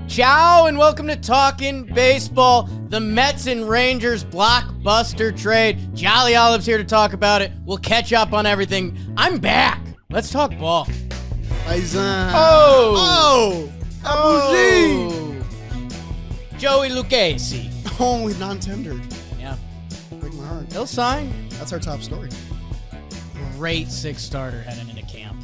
Ciao and welcome to Talkin' Baseball, the Mets and Rangers blockbuster trade. Jolly Olive's here to talk about it. We'll catch up on everything. I'm back. Let's talk ball. Raisel. Oh! Joey Lucchesi. Oh, he's non-tendered. Yeah. Break my heart. He'll sign. That's our top story. Great six-starter heading into camp.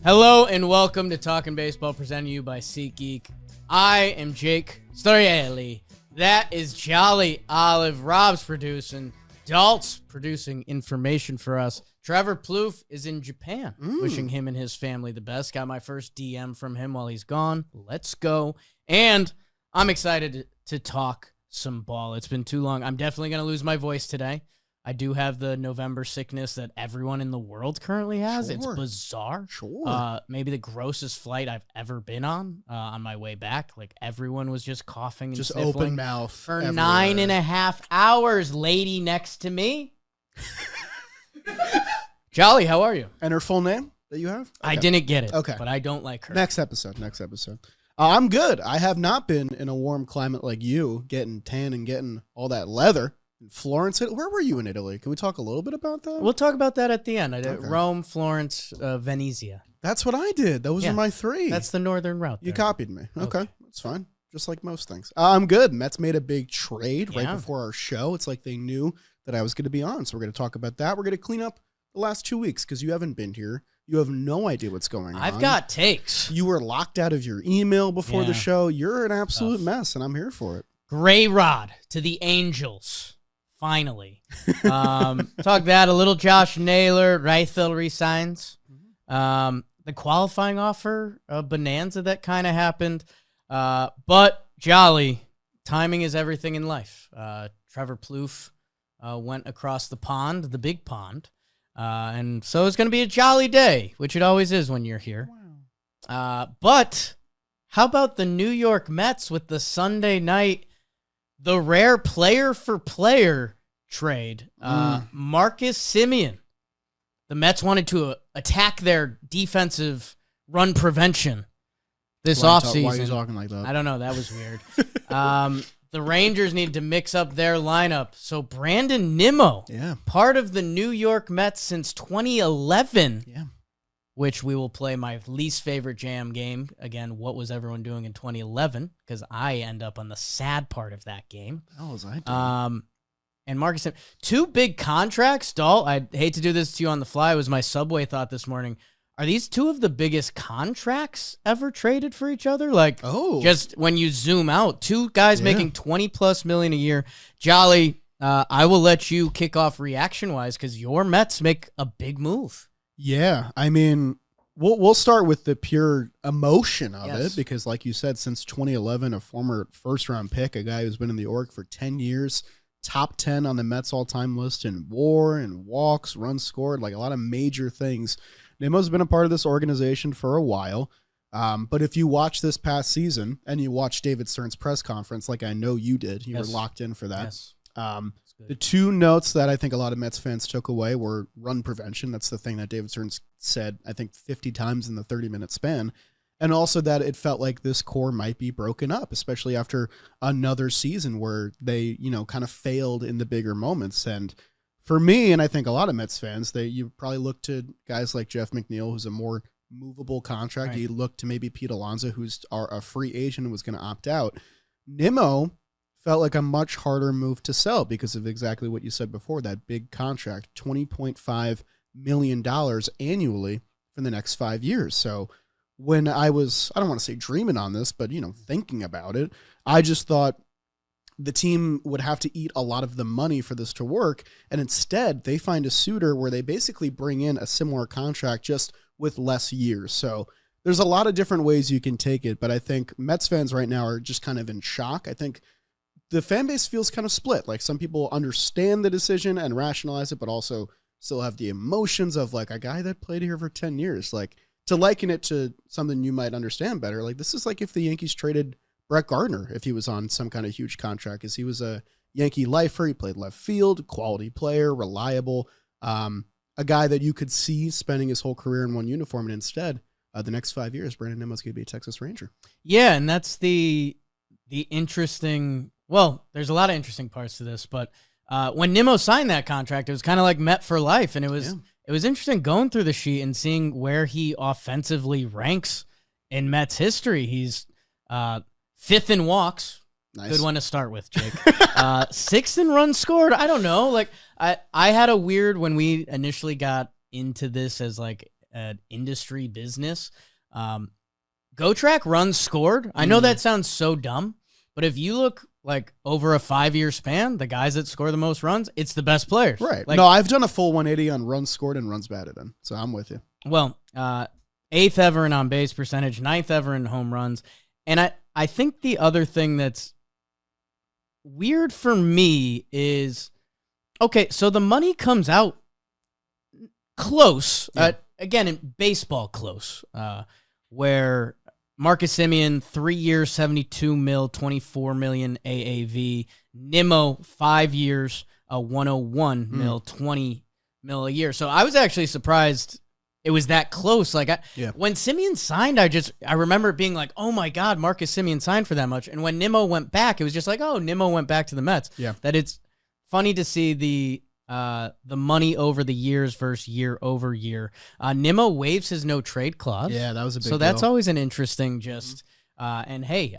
Hello and welcome to Talkin' Baseball, presented to you by SeatGeek. I am Jake Storielli. That is Jolly Olive. Rob's producing. Dalt's producing information for us. Trevor Plouffe is in Japan, wishing him and his family the best. Got my first DM from him while he's gone. Let's go. And I'm excited to talk some ball. It's been too long. I'm definitely going to lose my voice today. I do have the November sickness that everyone in the world currently has. Sure. It's bizarre. Sure. Maybe the grossest flight I've ever been on my way back. Like, everyone was just coughing and just sniffling open mouth for everywhere. 9.5 hours. Lady next to me. Jolly, how are you? And her full name that you have? I didn't get it. Okay. But I don't like her. Next episode. I'm good. I have not been in a warm climate like you, getting tan and getting all that leather. In Florence, where were you in Italy? Can we talk a little bit about that? We'll talk about that at the end. I did Okay. Rome, Florence, Venezia. That's what I did. Those are my three. That's the northern route. You there. copied me. Okay. That's fine. Just like most things. I'm good. Mets made a big trade right before our show. It's like they knew that I was going to be on. So we're going to talk about that. We're going to clean up the last 2 weeks because you haven't been here. You have no idea what's going on. I've got takes. You were locked out of your email before the show. You're an absolute mess, and I'm here for it. Gray Rod to the Angels. Finally. Talk that a little. Josh Naylor, Raisel resigns. The qualifying offer, bonanza that kind of happened. But Jolly, timing is everything in life. Trevor Plouffe went across the pond, the big pond. And so it's going to be a jolly day, which it always is when you're here. Wow. But how about the New York Mets with the Sunday night, the rare player for player trade? Marcus Semien. The Mets wanted to attack their defensive run prevention this offseason. Why are you talking like that? I don't know. That was weird. The Rangers needed to mix up their lineup. So Brandon Nimmo, part of the New York Mets since 2011, which we will play my least favorite jam game. Again, what was everyone doing in 2011? Because I end up on the sad part of that game. What was I doing? And Marcus, two big contracts. Dalt, I hate to do this to you on the fly. It was my Subway thought this morning. Are these two of the biggest contracts ever traded for each other? Like, just when you zoom out, two guys making $20+ million a year. Jolly, I will let you kick off reaction-wise because your Mets make a big move. Yeah, I mean, we'll start with the pure emotion of it because, like you said, since 2011, a former first-round pick, a guy who's been in the org for 10 years, top 10 on the Mets all-time list in WAR and walks, runs scored, like a lot of major things. Nimmo's been a part of this organization for a while, but if you watch this past season and you watch David Stern's press conference, like I know you did, you were locked in for that. The two notes that I think a lot of Mets fans took away were run prevention. That's the thing that David Stern said, I think, 50 times in the 30-minute span. And also that it felt like this core might be broken up, especially after another season where they, kind of failed in the bigger moments. And for me, and I think a lot of Mets fans, you probably look to guys like Jeff McNeil, who's a more movable contract. Right. You look to maybe Pete Alonso, who's a free agent and was going to opt out. Nimmo felt like a much harder move to sell because of exactly what you said before, that big contract, $20.5 million annually for the next 5 years. So when I don't want to say dreaming on this, but, thinking about it, I just thought the team would have to eat a lot of the money for this to work. And instead they find a suitor where they basically bring in a similar contract just with less years. So there's a lot of different ways you can take it, but I think Mets fans right now are just kind of in shock. I think the fan base feels kind of split. Like some people understand the decision and rationalize it, but also still have the emotions of like a guy that played here for 10 years. Like to liken it to something you might understand better. Like this is like if the Yankees traded Brett Gardner, if he was on some kind of huge contract, because he was a Yankee lifer. He played left field, quality player, reliable, a guy that you could see spending his whole career in one uniform. And instead the next 5 years, Brandon Nimmo's going to be a Texas Ranger. Yeah, and that's the interesting. Well, there's a lot of interesting parts to this, but when Nimmo signed that contract, it was kind of like Met for life, and it was interesting going through the sheet and seeing where he offensively ranks in Mets history. He's 5th in walks. Nice. Good one to start with, Jake. 6th in runs scored. I don't know. Like I had a weird when we initially got into this as like an industry business. Go track runs scored. I know that sounds so dumb, but if you look like over a 5-year span, the guys that score the most runs, it's the best players. Right. Like, no, I've done a full 180 on runs scored and runs batted in, so I'm with you. Well, 8th ever in on-base percentage, 9th ever in home runs. And I think the other thing that's weird for me is, okay, so the money comes out close. Yeah. Again, in baseball close, where Marcus Semien, 3 years, $72 million, $24 million AAV. Nimmo, 5 years, $101 million, $20 million a year. So I was actually surprised it was that close. Like when Semien signed, I remember it being like, oh my God, Marcus Semien signed for that much. And when Nimmo went back, it was just like, oh, Nimmo went back to the Mets. Yeah. That it's funny to see the money over the years versus year over year. Nimmo waives his no trade clause. Yeah, that was a big So that's deal. always an interesting and hey,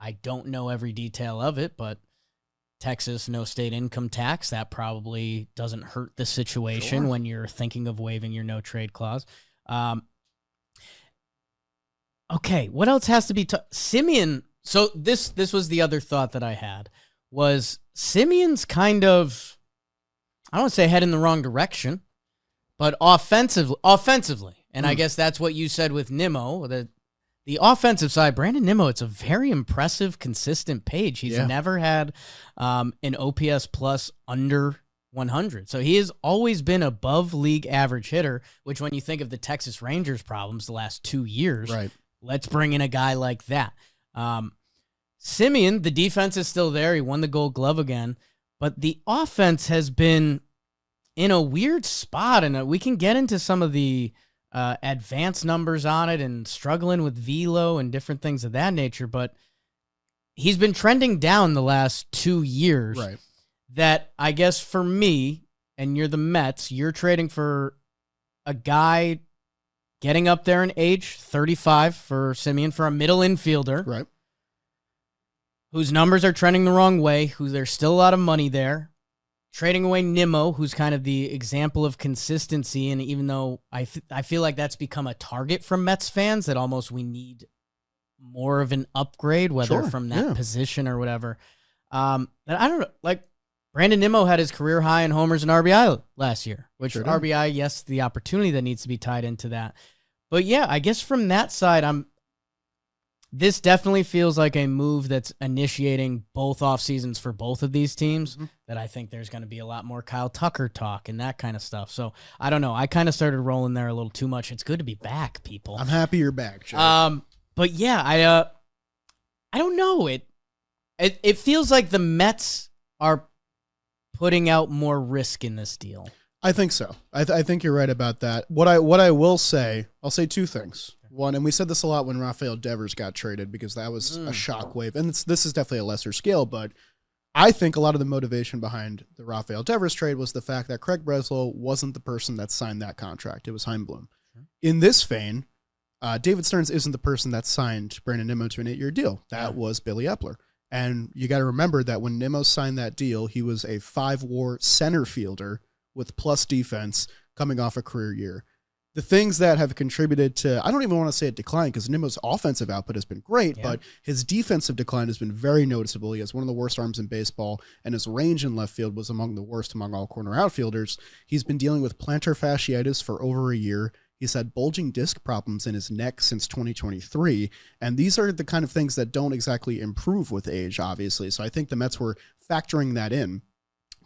I don't know every detail of it, but Texas, no state income tax, that probably doesn't hurt the situation when you're thinking of waiving your no trade clause. Okay, what else has to be Semien? So this was the other thought that I had was Semien's kind of, I don't want to say head in the wrong direction, but offensively. And I guess that's what you said with Nimmo, the offensive side, Brandon Nimmo, it's a very impressive, consistent page. He's never had an OPS plus under 100. So he has always been above league average hitter, which when you think of the Texas Rangers problems the last 2 years, let's bring in a guy like that. Semien, the defense is still there. He won the Gold Glove again. But the offense has been in a weird spot, and we can get into some of the advanced numbers on it and struggling with velo and different things of that nature, but he's been trending down the last 2 years. Right. That I guess for me, and you're the Mets, you're trading for a guy getting up there in age, 35 for Semien, for a middle infielder. Right. Whose numbers are trending the wrong way, who there's still a lot of money there. Trading away Nimmo, who's kind of the example of consistency, and even though I feel like that's become a target from Mets fans, that almost we need more of an upgrade, whether from that position or whatever. I don't know, like Brandon Nimmo had his career high in homers and RBI last year, which RBI, yes, the opportunity that needs to be tied into that. But yeah, I guess from that side, this definitely feels like a move that's initiating both off seasons for both of these teams, that I think there's going to be a lot more Kyle Tucker talk and that kind of stuff. So I don't know. I kind of started rolling there a little too much. It's good to be back, people. I'm happy you're back, Joe. But yeah, I don't know. It feels like the Mets are putting out more risk in this deal. I think so. I think you're right about that. What I will say, I'll say two things. One, and we said this a lot when Rafael Devers got traded, because that was a shockwave. And this is definitely a lesser scale, but I think a lot of the motivation behind the Rafael Devers trade was the fact that Craig Breslow wasn't the person that signed that contract. It was Heimblum. In this vein, David Stearns isn't the person that signed Brandon Nimmo to an 8-year deal. That was Billy Epler. And you got to remember that when Nimmo signed that deal, he was a 5-WAR center fielder with plus defense coming off a career year. The things that have contributed to, I don't even want to say a decline, because Nimmo's offensive output has been great, but his defensive decline has been very noticeable. He has one of the worst arms in baseball, and his range in left field was among the worst among all corner outfielders. He's been dealing with plantar fasciitis for over a year. He's had bulging disc problems in his neck since 2023, and these are the kind of things that don't exactly improve with age, obviously. So I think the Mets were factoring that in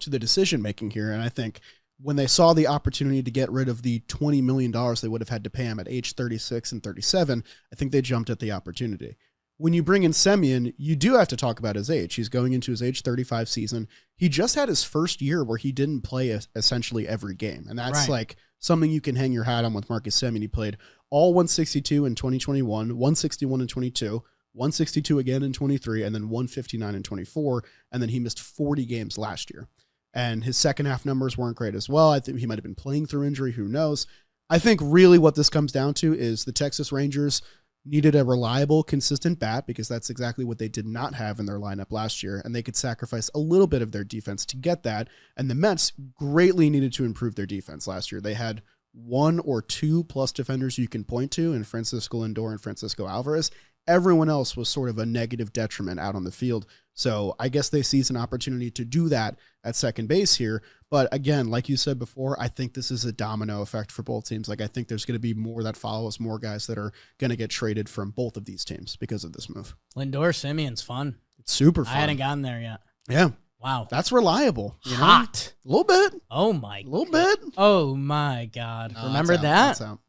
to the decision-making here, and I think when they saw the opportunity to get rid of the $20 million they would have had to pay him at age 36 and 37, I think they jumped at the opportunity. when you bring in Semien, you do have to talk about his age. He's going into his age 35 season. He just had his first year where he didn't play essentially every game. And that's like something you can hang your hat on with Marcus Semien. He played all 162 in 2021, 161 in 22, 162 again in 23, and then 159 in 24. And then he missed 40 games last year. And his second half numbers weren't great as well. I think he might have been playing through injury. Who knows? I think really what this comes down to is the Texas Rangers needed a reliable, consistent bat because that's exactly what they did not have in their lineup last year, and they could sacrifice a little bit of their defense to get that. And the Mets greatly needed to improve their defense last year. They had 1 or 2 plus defenders you can point to in Francisco Lindor and Francisco Alvarez. Everyone else was sort of a negative detriment out on the field. So I guess they seize an opportunity to do that at second base here. But again, like you said before, I think this is a domino effect for both teams. Like I think there's going to be more that follows, more guys that are going to get traded from both of these teams because of this move. Lindor Semien's fun. It's super fun. I hadn't gotten there yet. Yeah. Wow. That's reliable. Hot. A little bit. Oh my. A little bit. Oh my God. No, Remember that? That's out.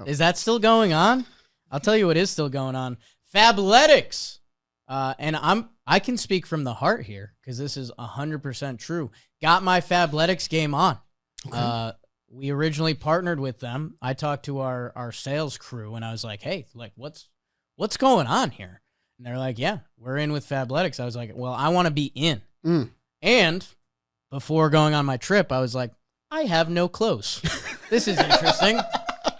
Is that still going on? I'll tell you what is still going on. Fabletics. And I can speak from the heart here because this is 100% true. Got my Fabletics game on. Okay. We originally partnered with them. I talked to our sales crew and I was like, hey, like what's going on here? And they're like, yeah, we're in with Fabletics. I was like, well, I want to be in. And before going on my trip, I was like, I have no clothes. This is interesting.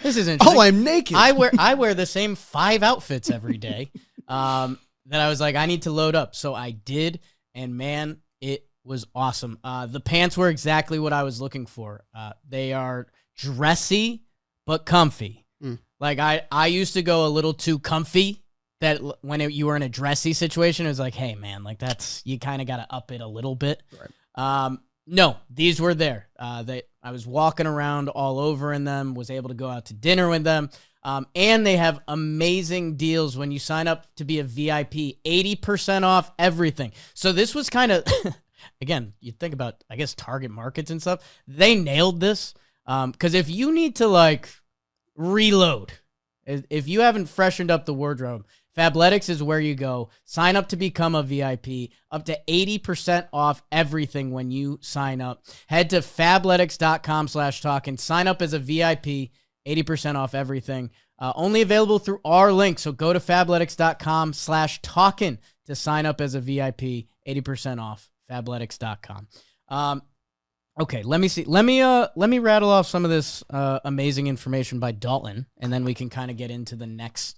This is interesting. Oh, I'm naked. I wear the same 5 outfits every day. That I was like, I need to load up. So I did, and man, it was awesome. The pants were exactly what I was looking for. They are dressy, but comfy. Like I used to go a little too comfy that when you were in a dressy situation, it was like, hey man, like you kind of got to up it a little bit. Right. No, these were there. I was walking around all over in them, was able to go out to dinner with them. And they have amazing deals when you sign up to be a VIP, 80% off everything. So this was kind of, again, you think about, I guess, target markets and stuff. They nailed this. Because if you need to like reload, if you haven't freshened up the wardrobe, Fabletics is where you go. Sign up to become a VIP, up to 80% off everything when you sign up. Head to fabletics.com/talkin. Sign up as a VIP, 80% off everything. Only available through our link. So go to fabletics.com/talkin to sign up as a VIP, 80% off, fabletics.com. Okay, let me see. Let me rattle off some of this amazing information by Dalton, and then we can kind of get into the next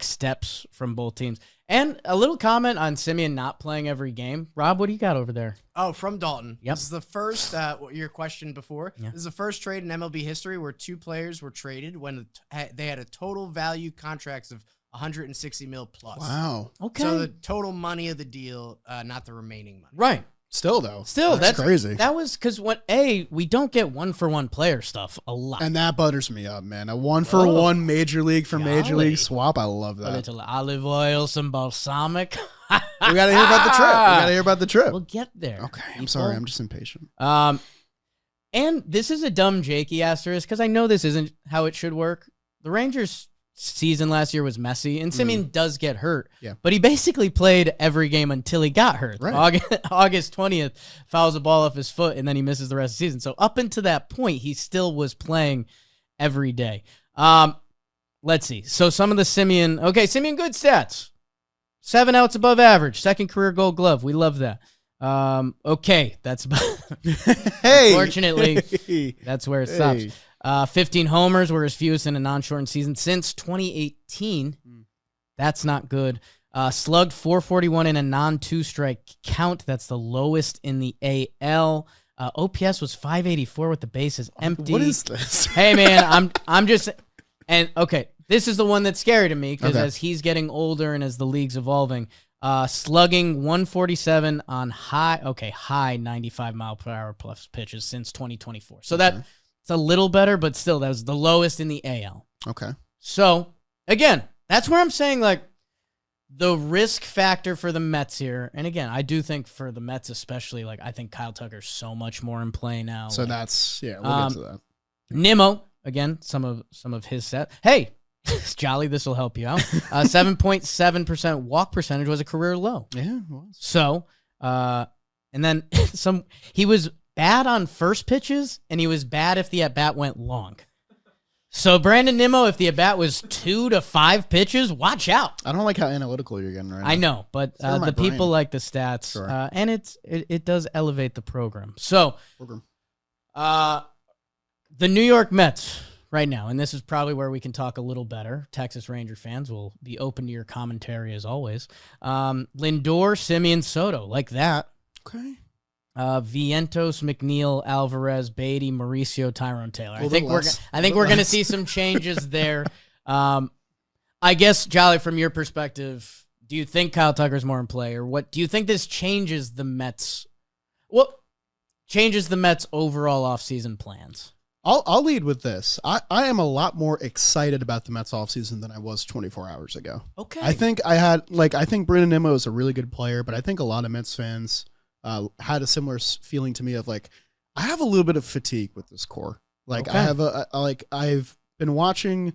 steps from both teams. And a little comment on Semien not playing every game. Rob, what do you got over there? Oh, from Dalton. Yep. This is the first, your question before. Yeah. This is the first trade in MLB history where 2 players were traded when they had a total value contracts of $160 million plus. Wow. Okay. So the total money of the deal, not the remaining money. Right. Still, though. That's crazy. That was because we don't get 1-for-1 player stuff a lot. And that butters me up, man. A 1-for-1 major league for major league swap. I love that. A little olive oil, some balsamic. We got to hear about the trip. We'll get there. Okay. I'm sorry. I'm just impatient. And this is a dumb Jakey asterisk because I know this isn't how it should work. The Rangers' season last year was messy, and Semien does get hurt. Yeah. But he basically played every game until he got hurt. Right. August 20th, fouls a ball off his foot, and then he misses the rest of the season. So up until that point, he still was playing every day. Let's see. So some of the Semien, Semien good stats. 7 outs above average, 2nd career Gold Glove. We love that. Okay, that's about Unfortunately, that's where it stops. 15 homers were his fewest in a non-shortened season since 2018. That's not good. Slugged .441 in a non-2-strike count. That's the lowest in the AL. OPS was .584 with the bases empty. What is this? Hey man, I'm just this is the one that's scary to me because as he's getting older and as the league's evolving, slugging 147 on high 95 mile per hour plus pitches since 2024. So it's a little better, but still, that was the lowest in the AL. Okay. So, again, that's where I'm saying, like, the risk factor for the Mets here, and again, I do think for the Mets especially, like, I think Kyle Tucker's so much more in play now. So like, we'll get to that. Nimmo, again, some of his set. Hey, Jolly, this will help you out. 7.7% walk percentage was a career low. Yeah, it was. So, and then he was bad on first pitches, and he was bad if the at-bat went long. So, Brandon Nimmo, if the at-bat was 2 to 5 pitches, watch out. I don't like how analytical you're getting right now. I know, but the people like the stats, Sure. And it does elevate the program. So, the New York Mets right now, and this is probably where we can talk a little better. Texas Ranger fans will be open to your commentary as always. Lindor, Semien, Soto, like that. Okay. Vientos, McNeil, Alvarez, Beatty, Mauricio, Tyrone Taylor. I think we're going to see some changes there. I guess, Jolly, from your perspective, do you think Kyle Tucker's more in play, or what do you think this changes the Mets? What changes the Mets' overall offseason plans? I'll lead with this. I am a lot more excited about the Mets offseason than I was 24 hours ago. Okay. I think Brandon Nimmo is a really good player, but I think a lot of Mets fans had a similar feeling to me of like, I have a little bit of fatigue with this core. Like okay. I have I've been watching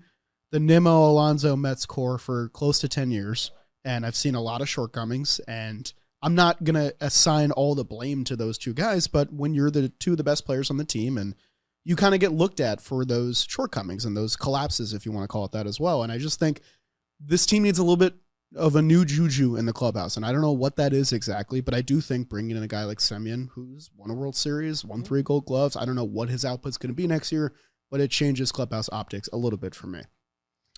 the Nimmo Alonso Mets core for close to 10 years, and I've seen a lot of shortcomings, and I'm not going to assign all the blame to those two guys, but when you're the two of the best players on the team, and you kind of get looked at for those shortcomings and those collapses, if you want to call it that as well. And I just think this team needs a little bit of a new juju in the clubhouse. And I don't know what that is exactly, but I do think bringing in a guy like Semien, who's won a World Series, won 3 Gold Gloves, I don't know what his output's going to be next year, but it changes clubhouse optics a little bit for me.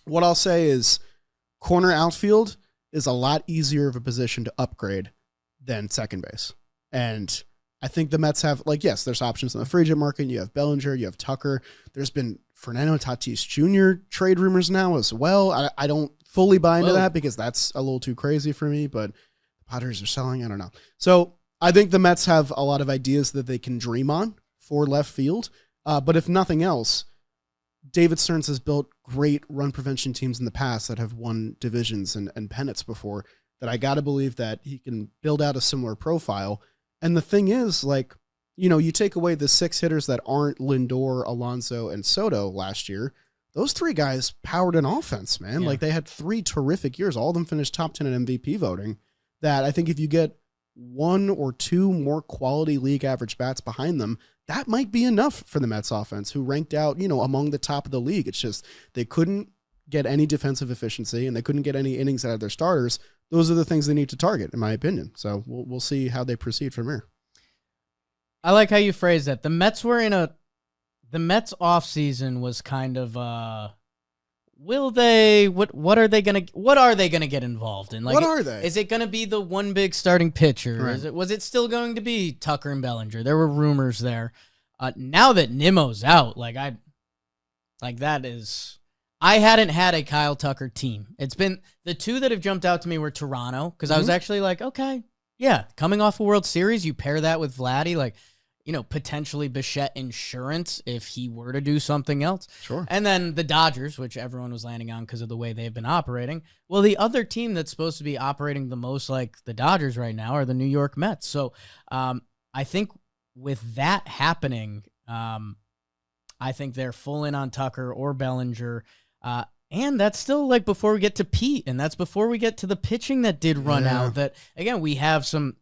What I'll say is corner outfield is a lot easier of a position to upgrade than second base. And I think the Mets have, yes, there's options in the free agent market. You have Bellinger, you have Tucker. There's been Fernando Tatis Jr. trade rumors now as well. I don't fully buy into that because that's a little too crazy for me, but the Padres are selling. I don't know. So I think the Mets have a lot of ideas that they can dream on for left field. But if nothing else, David Stearns has built great run prevention teams in the past that have won divisions and pennants before, that I got to believe that he can build out a similar profile. And the thing is, you take away the 6 hitters that aren't Lindor, Alonso, and Soto last year, those 3 guys powered an offense, man. Yeah. They had 3 terrific years. All of them finished top 10 in MVP voting. That I think if you get 1 or 2 more quality league average bats behind them, that might be enough for the Mets offense, who ranked out, among the top of the league. It's just they couldn't get any defensive efficiency and they couldn't get any innings out of their starters. Those are the things they need to target, in my opinion. So we'll see how they proceed from here. I like how you phrase that. The Mets offseason was kind of what are they gonna get involved in? What are they? Is it gonna be the one big starting pitcher? Right. Was it still going to be Tucker and Bellinger? There were rumors there. Now that Nimmo's out, I hadn't had a Kyle Tucker team. It's been the 2 that have jumped out to me were Toronto, because I was actually like, okay, yeah, coming off a World Series, you pair that with Vladdy, potentially Bichette insurance if he were to do something else. Sure. And then the Dodgers, which everyone was landing on because of the way they've been operating. Well, the other team that's supposed to be operating the most like the Dodgers right now are the New York Mets. So I think with that happening, I think they're full in on Tucker or Bellinger. And that's still before we get to Pete, and that's before we get to the pitching that did run out. That, again, we have some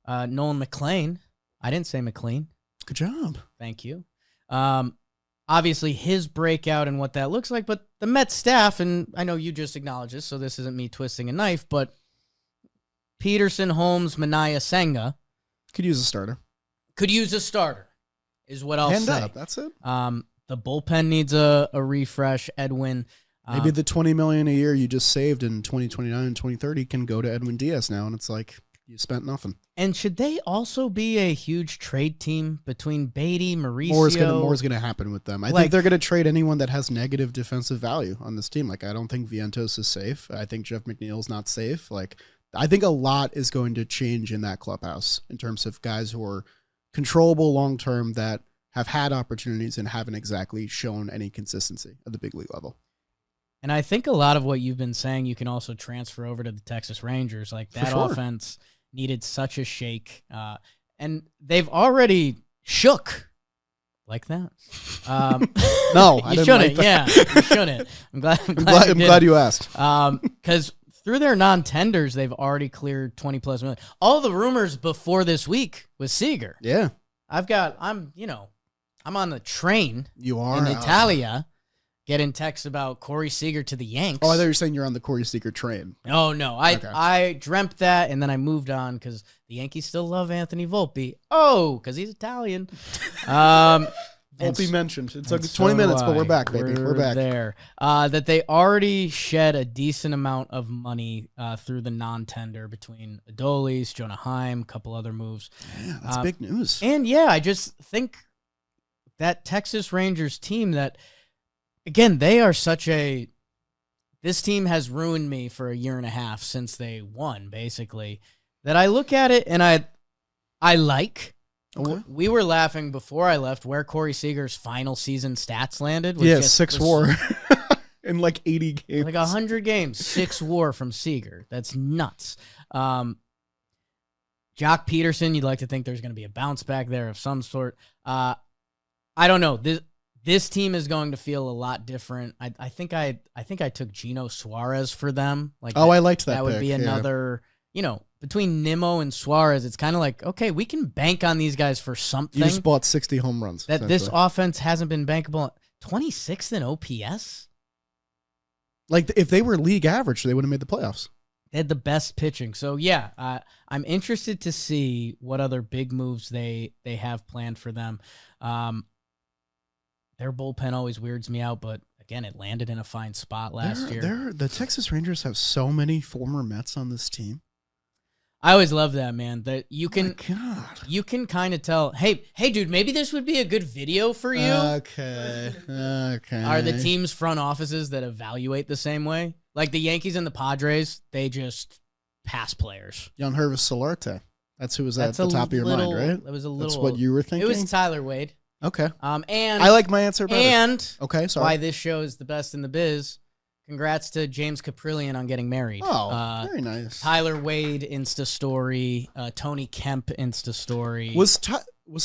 Nolan McLean. I didn't say McLean. Good job. Thank you. Obviously, his breakout and what that looks like, but the Mets staff, and I know you just acknowledged this, so this isn't me twisting a knife, but Peterson, Holmes, Minaya, Senga. Could use a starter. Is what I'll say. Hand up, that's it. The bullpen needs a refresh. Edwin. Maybe the $20 million a year you just saved in 2029 and 2030 can go to Edwin Diaz now, and it's like you spent nothing. And should they also be a huge trade team between Beatty, Mauricio? More is gonna happen with them. I think they're gonna trade anyone that has negative defensive value on this team. I don't think Vientos is safe. I think Jeff McNeil's not safe. I think a lot is going to change in that clubhouse in terms of guys who are controllable long term that have had opportunities and haven't exactly shown any consistency at the big league level. And I think a lot of what you've been saying, you can also transfer over to the Texas Rangers. That offense needed such a shake. And they've already shook like that. No, I you didn't shouldn't. like that. Yeah, you shouldn't. I'm glad you asked. Because through their non-tenders, they've already cleared 20 plus million. All the rumors before this week was Seager. Yeah, I'm on the train. you are in Italia, getting texts about Corey Seager to the Yanks. Oh, I thought you were saying you're on the Corey Seager train. Oh no, I dreamt that, and then I moved on because the Yankees still love Anthony Volpe. Oh, because he's Italian. Volpe mentioned. It took 20 minutes, but we're back, baby. We're back. There. That they already shed a decent amount of money through the non-tender between Adolis, Jonah Heim, a couple other moves. Yeah, that's big news. And yeah, I just think that Texas Rangers team that, again, they are this team has ruined me for a year and a half since they won, basically, that I look at it and I like. Okay. We were laughing before I left where Corey Seager's final season stats landed. Yeah, 6 WAR in like 80 games. Like 100 games, 6 WAR from Seager. That's nuts. Jock Peterson, you'd like to think there's going to be a bounce back there of some sort. I don't know. This team is going to feel a lot different. I think I took Gino Suarez for them. I liked that. That would be another, between Nimmo and Suarez, it's kind of like, okay, we can bank on these guys for something. You just bought 60 home runs. That this offense hasn't been bankable. 26th in OPS? Like, if they were league average, they would have made the playoffs. They had the best pitching. So, yeah, I'm interested to see what other big moves they have planned for them. Their bullpen always weirds me out, but, again, it landed in a fine spot last year. The Texas Rangers have so many former Mets on this team. I always love that, man. That you can kind of tell, hey, dude, maybe this would be a good video for you. Okay. Are the teams' front offices that evaluate the same way? Like the Yankees and the Padres, they just pass players. Jan Hervis Solarte. That's who was at the top of your mind, right? It was a little. That's what you were thinking? It was Tyler Wade. Okay. And I like my answer better. And okay, sorry. Why this show is the best in the biz. Congrats to James Caprillion on getting married. Oh, very nice. Tyler Wade Insta story. Tony Kemp Insta story. Was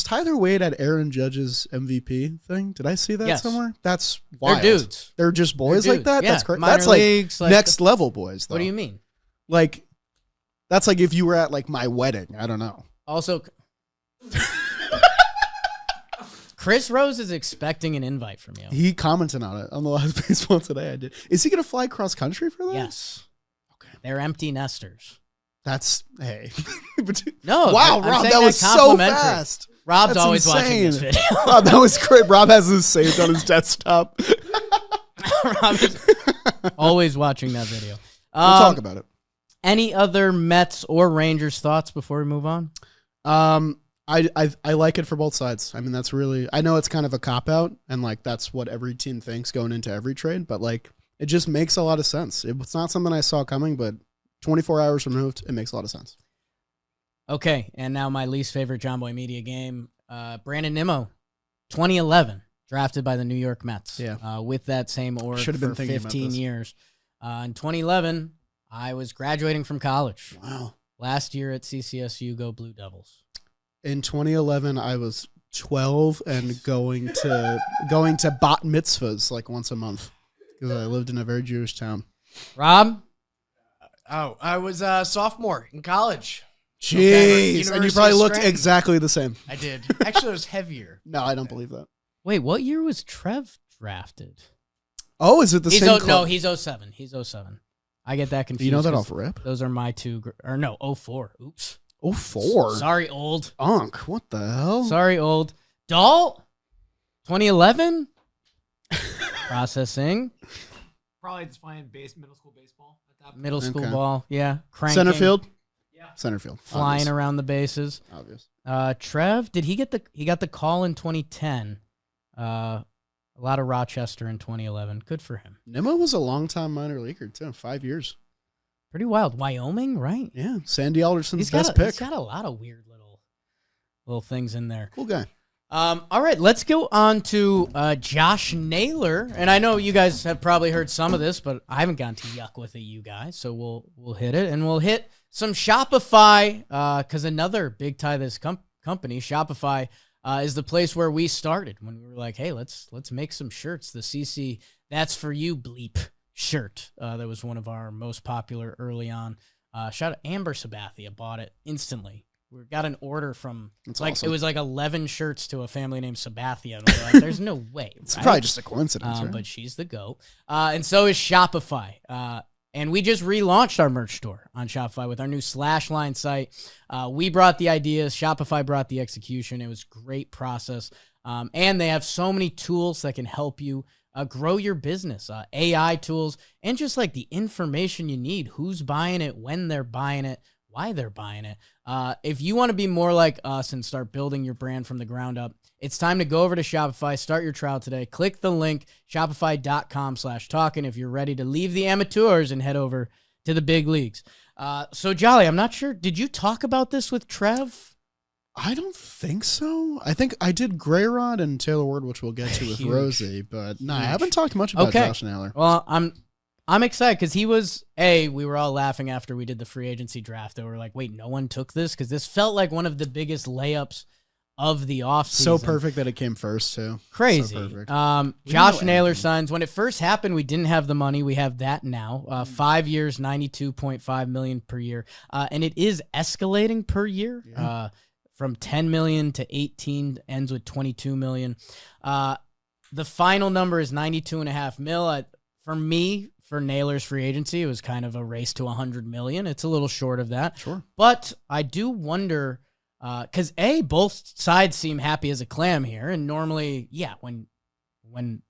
Tyler Wade at Aaron Judge's MVP thing? Did I see that somewhere? That's wild. They're dudes. They're just boys like that? Yeah, That's crazy. Minor That's like leagues, next level boys, though. What do you mean? Like, that's like if you were at like my wedding. I don't know. Also, Chris Rose is expecting an invite from you. He commented on it on the last baseball today. I did. Is he going to fly cross country for that? Yes. Okay. They're empty nesters. That's, hey. No. Wow, Rob, that was so fast. Rob's That's always insane. watching this video. Rob, that was great. Rob has this saved on his desktop. Rob is always watching that video. We'll talk about it. Any other Mets or Rangers thoughts before we move on? I like it for both sides. I mean, that's really, I know it's kind of a cop-out, and like that's what every team thinks going into every trade, but like it just makes a lot of sense. It's not something I saw coming, but 24 hours removed, it makes a lot of sense. Okay, and now my least favorite John Boy Media game, Brandon Nimmo, 2011, drafted by the New York Mets. Yeah. With that same org Should have been for thinking 15 about this. years. In 2011, I was graduating from college. Wow. Last year at CCSU, go Blue Devils. In 2011, I was 12 and going to bat mitzvahs like once a month because I lived in a very Jewish town. Rob? Oh, I was a sophomore in college. Jeez, Okay. and you probably looked Scranton. exactly the same. I did. Actually, it was heavier. No, I don't believe that. Wait, what year was Trev drafted? Oh, is it the same club? No, he's 07. He's 07. I get that confused. You know that off rip? Those are my two, or no, 04. Oops. 04? Sorry, old. Unk, what the hell? Sorry, old. Dahl? 2011? Processing. Probably just playing middle school baseball at that point. Middle school Okay. ball. Yeah. Cranking. Center field? Yeah. Center field. Flying Obvious. around the bases. Obvious. Trev, he got the call in 2010. A lot of Rochester in 2011. Good for him. Nimmo was a long-time minor leaguer, too. 5 years. Pretty wild. Wyoming, right? Yeah. Sandy Alderson's He's got best pick. He's got a lot of weird little things in there. Cool guy. All right, let's go on to Josh Naylor. And I know you guys have probably heard some of this, but I haven't gotten to yuck with it, you guys. So we'll hit it, and we'll hit some Shopify because another big tie to this company, Shopify, is the place where we started when we were like, hey, let's make some shirts. The CC That's For You bleep shirt. That was one of our most popular early on. Shout out Amber Sabathia, bought it instantly. We got an order from awesome. It was like 11 shirts to a family named Sabathia. And we were like, there's no way. It's probably just a coincidence, right? But she's the GOAT. And so is Shopify. And we just relaunched our merch store on Shopify with our new /line site. We brought the ideas. Shopify brought the execution. It was a great process. And they have so many tools that can help you grow your business, AI tools, and just like the information you need, who's buying it, when they're buying it, why they're buying it. If you want to be more like us and start building your brand from the ground up, it's time to go over to Shopify, start your trial today. Click the link, shopify.com/talkin if you're ready to leave the amateurs and head over to the big leagues. So, Jolly, I'm not sure. Did you talk about this with Trev? I don't think so. I think I did Grayrod and Taylor Ward, which we'll get to with Rosie, but no, I haven't talked much about Josh Naylor. Well, I'm excited because we were all laughing after we did the free agency draft. They were like, wait, no one took this? Because this felt like one of the biggest layups of the offseason. So perfect that it came first, too. Crazy. So perfect. Josh Naylor signs. When it first happened, we didn't have the money. We have that now. 5 years, $92.5 million per year. And it is escalating per year. Yeah. From $10 million to $18, ends with $22 million. The final number is $92.5 million. For me, for Naylor's free agency, it was kind of a race to $100 million. It's a little short of that. Sure. But I do wonder, because both sides seem happy as a clam here, and normally, yeah, when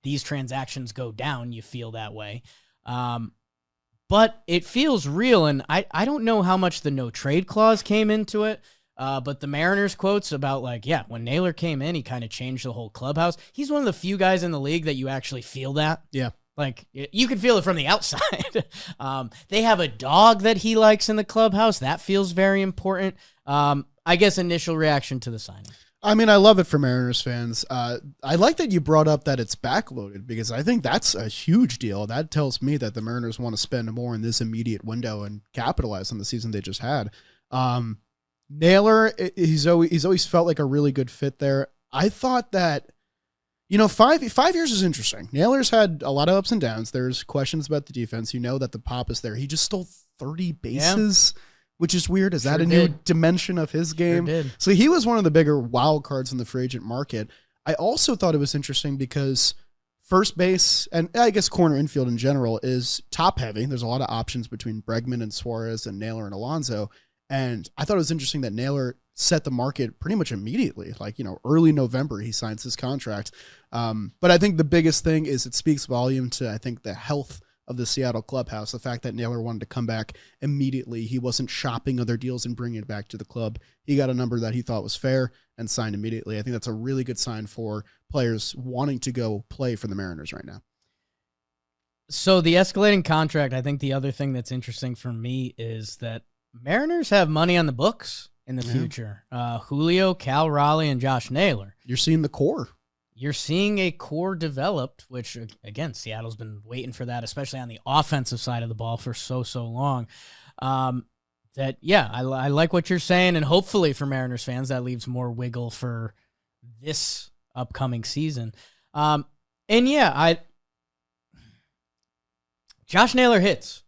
these transactions go down, you feel that way. But it feels real, and I don't know how much the no trade clause came into it. But the Mariners quotes about when Naylor came in, he kind of changed the whole clubhouse. He's one of the few guys in the league that you actually feel that. Yeah. Like, you can feel it from the outside. They have a dog that he likes in the clubhouse. That feels very important. I guess initial reaction to the signing. I mean, I love it for Mariners fans. I like that you brought up that it's backloaded because I think that's a huge deal. That tells me that the Mariners want to spend more in this immediate window and capitalize on the season they just had. Naylor, he's always felt like a really good fit there. I thought that, 5 years is interesting. Naylor's had a lot of ups and downs. There's questions about the defense. That the pop is there. He just stole 30 bases, which is weird. Is that a new dimension of his game? Sure did. So he was one of the bigger wild cards in the free agent market. I also thought it was interesting because first base, and I guess corner infield in general, is top heavy. There's a lot of options between Bregman and Suarez and Naylor and Alonso. And I thought it was interesting that Naylor set the market pretty much immediately. Early November, he signs his contract. But I think the biggest thing is it speaks volume to, I think, the health of the Seattle clubhouse. The fact that Naylor wanted to come back immediately. He wasn't shopping other deals and bringing it back to the club. He got a number that he thought was fair and signed immediately. I think that's a really good sign for players wanting to go play for the Mariners right now. So the escalating contract, I think the other thing that's interesting for me is that Mariners have money on the books in the future. Julio, Cal Raleigh, and Josh Naylor. You're seeing the core. You're seeing a core developed, which, again, Seattle's been waiting for that, especially on the offensive side of the ball for so long. I like what you're saying, and hopefully for Mariners fans, that leaves more wiggle for this upcoming season. Josh Naylor hits.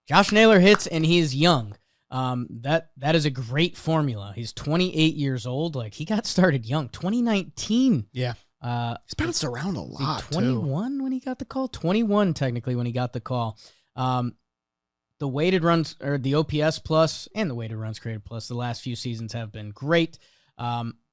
Josh Naylor hits, and he's young. That is a great formula. He's 28 years old. He got started young, 2019. Yeah. He's bounced around a lot. 21 when he got the call. 21 technically when he got the call. The weighted runs, or the OPS plus, and the weighted runs created plus, the last few seasons have been great.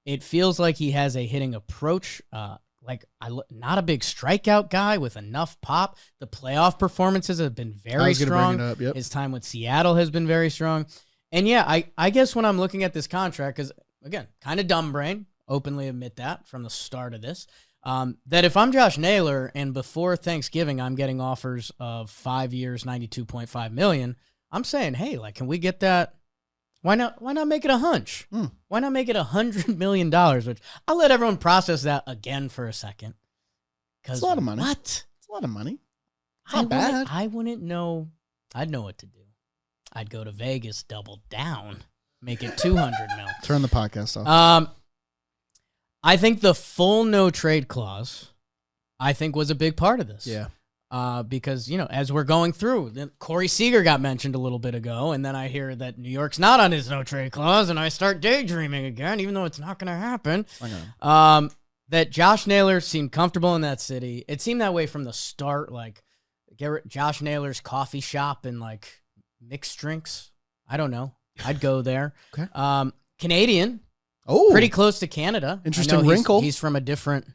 It feels like he has a hitting approach. Not a big strikeout guy with enough pop. The playoff performances have been very strong. Yep. His time with Seattle has been very strong. And I guess when I'm looking at this contract, because again, kind of dumb brain, openly admit that from the start of this, that if I'm Josh Naylor and before Thanksgiving I'm getting offers of 5 years, $92.5 million, I'm saying, hey, can we get that? Why not make it a hunch? Why not make it $100 million? Which I'll let everyone process that again for a second. It's a lot of money. What? It's a lot of money. It's not bad. I wouldn't know. I'd know what to do. I'd go to Vegas, double down, make it $200 million. Turn the podcast off. I think the full no trade clause, I think, was a big part of this. Yeah. Because, as we're going through, Corey Seager got mentioned a little bit ago, and then I hear that New York's not on his no trade clause, and I start daydreaming again, even though it's not going to happen. That Josh Naylor seemed comfortable in that city. It seemed that way from the start. Like, Josh Naylor's coffee shop and like mixed drinks. I don't know. I'd go there. Okay. Canadian. Oh, pretty close to Canada. Interesting wrinkle. He's from a different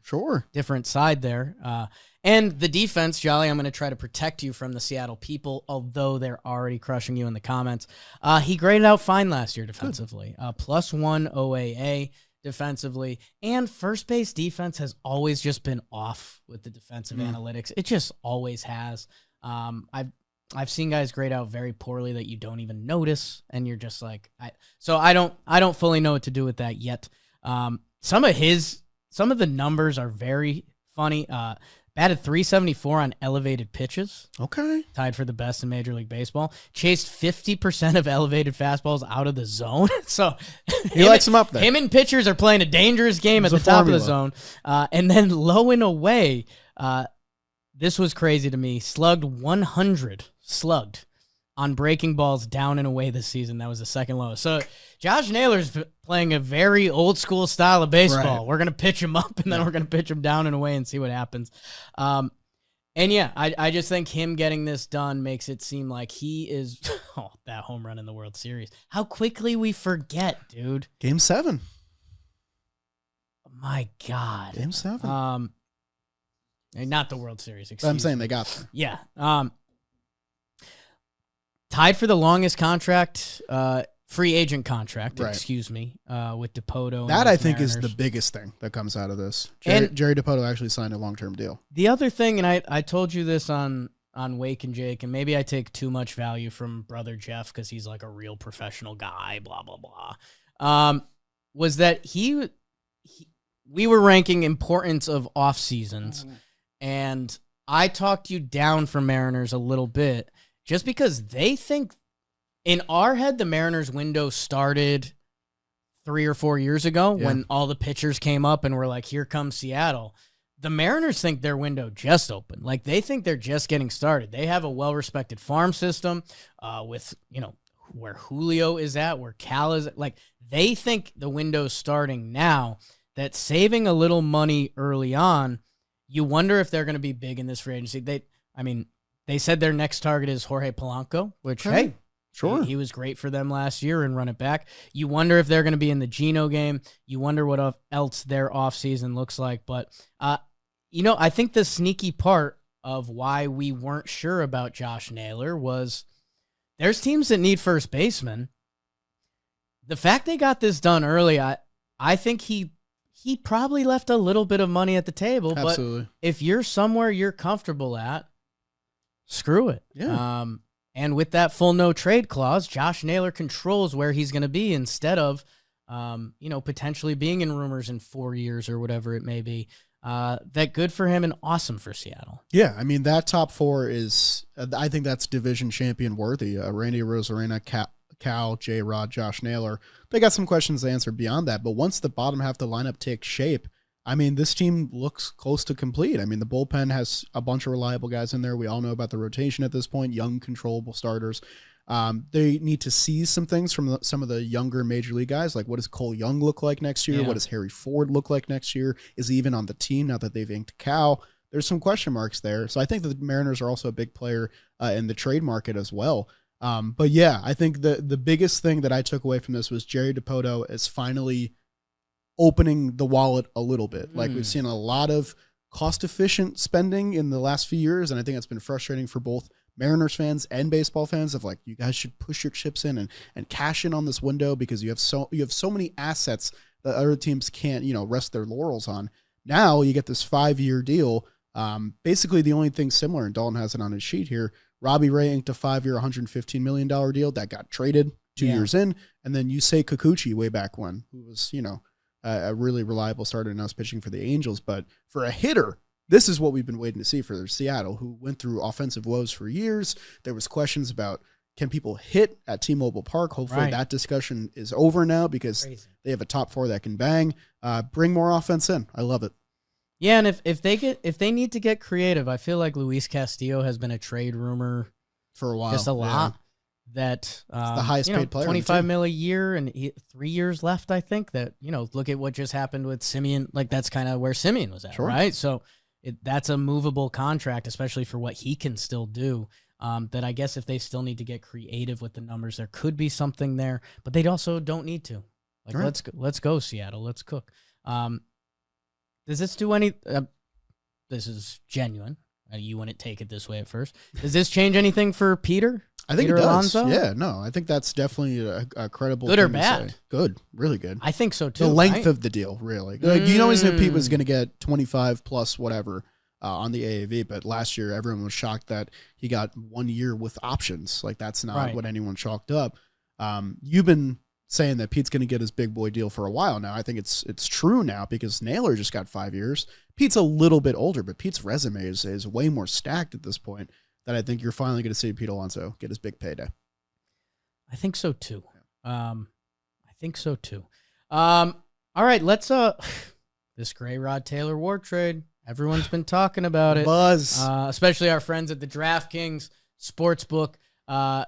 side there. And the defense, Jolly, I'm going to try to protect you from the Seattle people, although they're already crushing you in the comments. He graded out fine last year defensively. +1 OAA defensively. And first base defense has always just been off with the defensive analytics. It just always has. I've seen guys grade out very poorly that you don't even notice, and you're just like, I don't fully know what to do with that yet. Some of the numbers are very funny. Batted .374 on elevated pitches. Okay. Tied for the best in Major League Baseball. Chased 50% of elevated fastballs out of the zone. So he likes them up there. Him and pitchers are playing a dangerous game at the top of the zone. And then low and away, this was crazy to me. Slugged 100 on breaking balls down and away this season. That was the second lowest. So Josh Naylor's playing a very old school style of baseball. Right. We're going to pitch him up and then we're going to pitch him down and away and see what happens. And yeah, I just think him getting this done makes it seem like he is that home run in the World Series. How quickly we forget, dude. Game 7. My God. Game 7. Not the World Series, excuse me. I'm saying they got there. Yeah. Tied for the longest contract, free agent contract, right. Excuse me, with Dipoto. That, I think, is the biggest thing that comes out of this. Jerry Dipoto actually signed a long-term deal. The other thing, and I told you this on Wake and Jake, and maybe I take too much value from Brother Jeff because he's like a real professional guy, blah, blah, blah, was that we were ranking importance of off seasons, and I talked you down from Mariners a little bit, just because they think, in our head, the Mariners window started 3 or 4 years ago when all the pitchers came up and were like, here comes Seattle. The Mariners think their window just opened. Like, they think they're just getting started. They have a well-respected farm system with, where Julio is at, where Cal is at. Like, they think the window's starting now, that saving a little money early on, you wonder if they're going to be big in this free agency. They said their next target is Jorge Polanco, which, hey, sure, he was great for them last year and run it back. You wonder if they're going to be in the Geno game. You wonder what else their offseason looks like. But, I think the sneaky part of why we weren't sure about Josh Naylor was there's teams that need first baseman. The fact they got this done early, I think he probably left a little bit of money at the table. Absolutely. But if you're somewhere you're comfortable at, screw it. Yeah. And with that full no trade clause, Josh Naylor controls where he's going to be instead of, potentially being in rumors in 4 years or whatever it may be. That good for him and awesome for Seattle. Yeah, that top 4 is, I think that's division champion worthy. Randy Arozarena, Cal, J-Rod, Josh Naylor. They got some questions to answer beyond that, but once the bottom half of the lineup takes shape, this team looks close to complete. The bullpen has a bunch of reliable guys in there. We all know about the rotation at this point, young, controllable starters. They need to seize some things from some of the younger major league guys, like what does Cole Young look like next year? Yeah. What does Harry Ford look like next year? Is he even on the team now that they've inked Cal? There's some question marks there. So I think the Mariners are also a big player in the trade market as well. But yeah, I think the biggest thing that I took away from this was Jerry Dipoto is finally opening the wallet a little bit. Like we've seen a lot of cost-efficient spending in the last few years, and I think it's been frustrating for both Mariners fans and baseball fans of like, you guys should push your chips in and cash in on this window because you have so many assets that other teams can't, rest their laurels on. Now you get this 5-year deal. Basically the only thing similar, and Dalton has it on his sheet here, Robbie Ray inked a 5-year, $115 million deal that got traded 2 years in, and then Yusei Kikuchi way back when, who was, a really reliable starter and now is pitching for the Angels. But for a hitter, this is what we've been waiting to see for Seattle, who went through offensive woes for years. There was questions about, can people hit at T-Mobile Park? Hopefully that discussion is over now because they have a top 4 that can bang. Bring more offense in. I love it. Yeah, and if they need to get creative, I feel like Luis Castillo has been a trade rumor for a while. Just a lot. That the highest paid player. $25 million a year and 3 years left. I think that look at what just happened with Semien. Like that's kind of where Semien was at, right? So that's a movable contract, especially for what he can still do. That I guess if they still need to get creative with the numbers, there could be something there, but they also don't need to. Like let's go Seattle. Let's cook. Does this do any? This is genuine. You wouldn't take it this way at first. Does this change anything for Peter? I think Peter it does. Alonso? Yeah, no, I think that's definitely a credible. Good or thing to bad? say. Good, really good. I think so too. The length of the deal, really. Like, you always knew Pete was going to get 25 plus whatever on the AAV, but last year everyone was shocked that he got 1 year with options. Like that's not what anyone chalked up. You've been saying that Pete's going to get his big boy deal for a while now. I think it's true now because Naylor just got 5 years. Pete's a little bit older, but Pete's resume is way more stacked at this point that I think you're finally going to see Pete Alonso get his big payday. I think so too. All right, let's this Gray Rod Taylor Ward trade. Everyone's been talking about it. Buzz. Especially our friends at the DraftKings Sportsbook.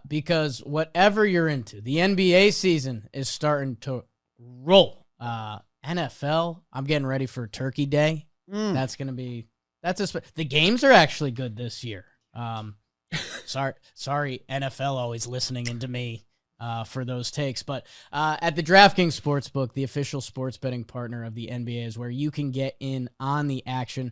Because whatever you're into, the NBA season is starting to roll. NFL, I'm getting ready for Turkey Day. The games are actually good this year. Sorry, NFL always listening into me for those takes. But at the DraftKings Sportsbook, the official sports betting partner of the NBA, is where you can get in on the action.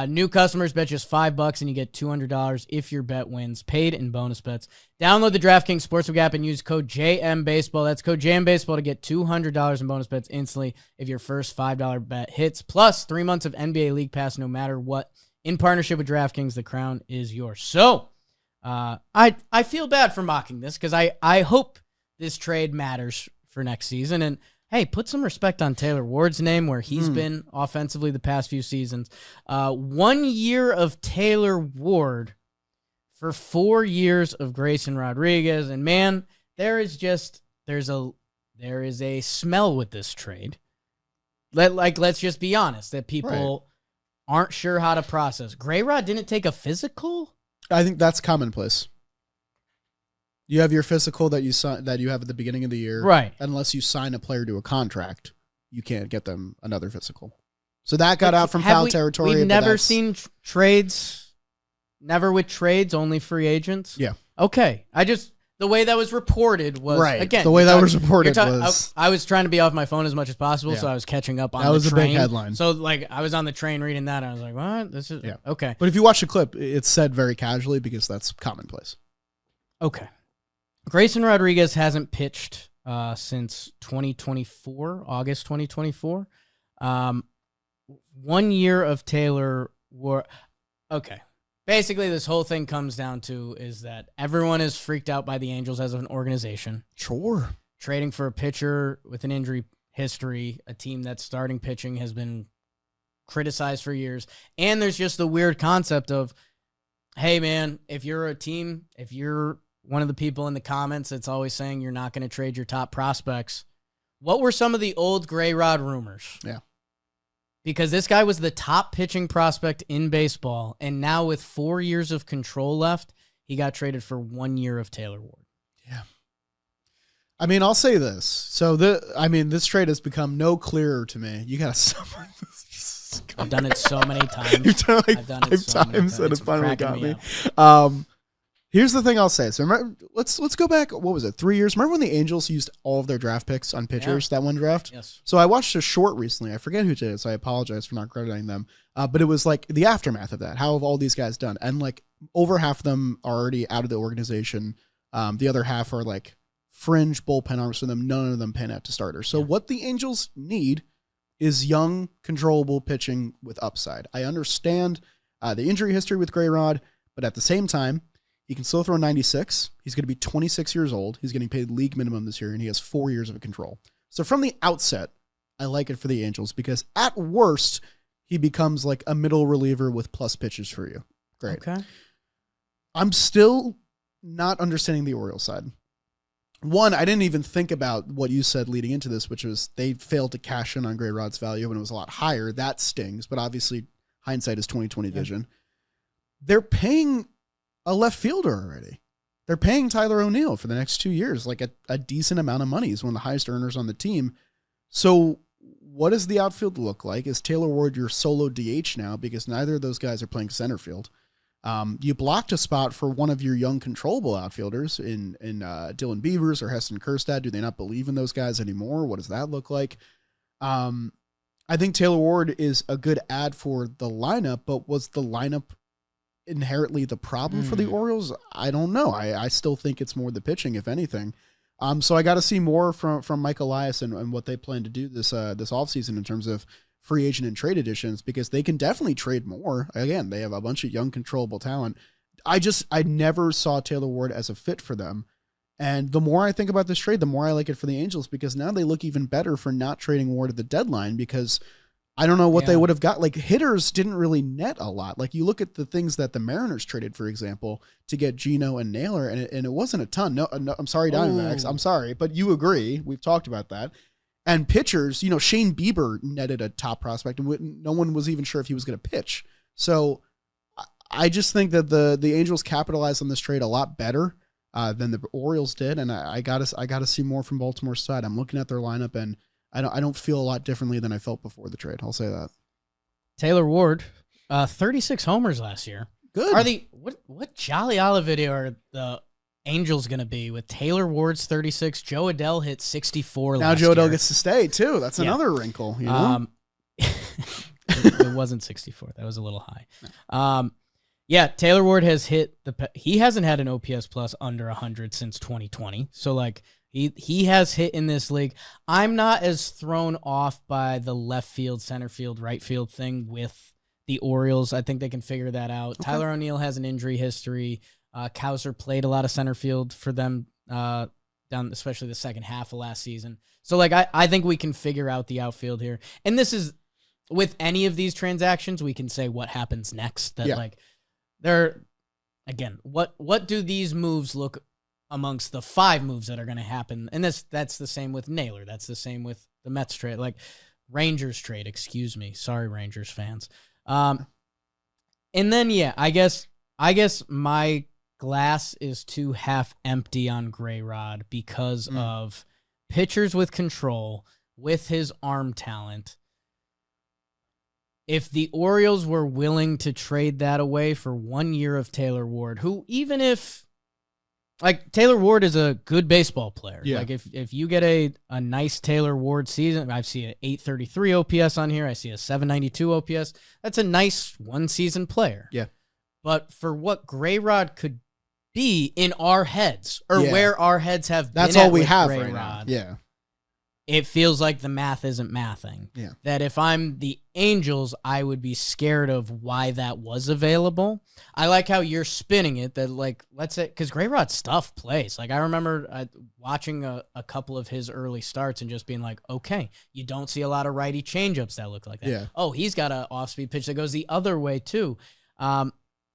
New customers bet just $5 and you get $200 if your bet wins, paid in bonus bets. Download the DraftKings Sportsbook app and use code JMBaseball. That's code JMBaseball to get $200 in bonus bets instantly if your first $5 bet hits. Plus 3 months of NBA League Pass no matter what. In partnership with DraftKings, the crown is yours. So I feel bad for mocking this because I hope this trade matters for next season. And hey, put some respect on Taylor Ward's name where he's been offensively the past few seasons. 1 year of Taylor Ward for 4 years of Grayson Rodriguez. And man, there is a smell with this trade. Let's just be honest that people aren't sure how to process. Gray Rod didn't take a physical? I think that's commonplace. You have your physical that you have at the beginning of the year. Right. Unless you sign a player to a contract, you can't get them another physical. So that got out from foul territory. We've never seen trades, never with trades, only free agents. Yeah. Okay. The way that was reported was, again. The way that was reported was. I was trying to be off my phone as much as possible, so I was catching up on the train. That was a big headline. So, I was on the train reading that, and I was like, what? This is, okay. But if you watch the clip, it's said very casually because that's commonplace. Okay. Grayson Rodriguez hasn't pitched since 2024, August 2024. 1 year of Taylor Ward. Okay. Basically, this whole thing comes down to is that everyone is freaked out by the Angels as an organization. Sure. Trading for a pitcher with an injury history, a team that's starting pitching has been criticized for years. And there's just the weird concept of, hey, man, if you're a team, if you're one of the people in the comments that's always saying you're not going to trade your top prospects, what were some of the old Gray Rod rumors? Yeah. Because this guy was the top pitching prospect in baseball, and now with 4 years of control left, he got traded for 1 year of Taylor Ward. Yeah. I mean, I'll say this. So, this trade has become no clearer to me. You got to stop this. I've done it so many times. You've done it like five times, and it finally got me. Here's the thing I'll say. So remember, let's go back. What was it? 3 years. Remember when the Angels used all of their draft picks on pitchers that one draft? Yes. So I watched a short recently. I forget who did it, so I apologize for not crediting them. But it was like the aftermath of that. How have all these guys done? And over half of them are already out of the organization. The other half are fringe bullpen arms for them. None of them pan out to starters. So what the Angels need is young, controllable pitching with upside. I understand the injury history with Gray Rod, but at the same time, he can still throw 96. He's going to be 26 years old. He's getting paid league minimum this year, and he has 4 years of control. So from the outset, I like it for the Angels because at worst, he becomes a middle reliever with plus pitches for you. Great. Okay. I'm still not understanding the Orioles side. One, I didn't even think about what you said leading into this, which was they failed to cash in on Gray Rod's value when it was a lot higher. That stings, but obviously hindsight is 20/20 vision. They're paying a left fielder already. They're paying Tyler O'Neill for the next 2 years, like a decent amount of money. He's one of the highest earners on the team. So what does the outfield look like? Is Taylor Ward your solo DH now? Because neither of those guys are playing center field. You blocked a spot for one of your young controllable outfielders in Dylan Beavers or Heston Kjerstad. Do they not believe in those guys anymore? What does that look like? I think Taylor Ward is a good add for the lineup, but was the lineup inherently the problem for the Orioles? I don't know. I still think it's more the pitching, if anything. So I got to see more from Mike Elias and what they plan to do this offseason in terms of free agent and trade additions, because they can definitely trade more. Again, they have a bunch of young controllable talent. I never saw Taylor Ward as a fit for them. And the more I think about this trade, the more I like it for the Angels, because now they look even better for not trading Ward at the deadline, because I don't know what they would have got. Like, hitters didn't really net a lot. Like, you look at the things that the Mariners traded, for example, to get Gino and Naylor, and it wasn't a ton. No, I'm sorry, Diamondbacks. I'm sorry, but you agree. We've talked about that. And pitchers, Shane Bieber netted a top prospect, and no one was even sure if he was going to pitch. So I just think that the Angels capitalized on this trade a lot better than the Orioles did, and I gotta see more from Baltimore's side. I'm looking at their lineup, and I don't feel a lot differently than I felt before the trade. I'll say that. Taylor Ward, 36 homers last year. Good. Are the what Jolly Olive video are the Angels going to be with Taylor Ward's 36? Joe Adell hit 64 now last Joe year. Adell gets to stay, too. That's another wrinkle. It wasn't 64. That was a little high. Yeah, Taylor Ward has hit he hasn't had an OPS plus under 100 since 2020. So, like, he has hit in this league. I'm not as thrown off by the left field, center field, right field thing with the Orioles. I think they can figure that out. Okay. Tyler O'Neill has an injury history. Kowser played a lot of center field for them down, especially the second half of last season. So, like, I think we can figure out the outfield here. And this is, with any of these transactions, we can say what happens next. That, like, they're, again, what do these moves look amongst the 5 moves that are going to happen? And that's the same with Naylor. That's the same with the Mets trade. Like, Rangers trade, excuse me. Sorry, Rangers fans. And then, I guess my glass is too half empty on Gray Rod because of pitchers with control, with his arm talent. If the Orioles were willing to trade that away for 1 year of Taylor Ward, who, even if, like, Taylor Ward is a good baseball player. Yeah. Like, if you get a nice Taylor Ward season, I see an 833 OPS on here. I see a 792 OPS. That's a nice one-season player. Yeah. But for what Gray Rod could be in our heads, or where our heads have been, that's all we have Gray right Rod, now. Yeah. It feels like the math isn't mathing. Yeah. That if I'm the Angels, I would be scared of why that was available. I like how you're spinning it, that, like, let's say, because Gray Rod's stuff plays. Like, I remember watching a couple of his early starts and just being like, okay, you don't see a lot of righty changeups that look like that. Yeah. Oh, he's got an off-speed pitch that goes the other way too.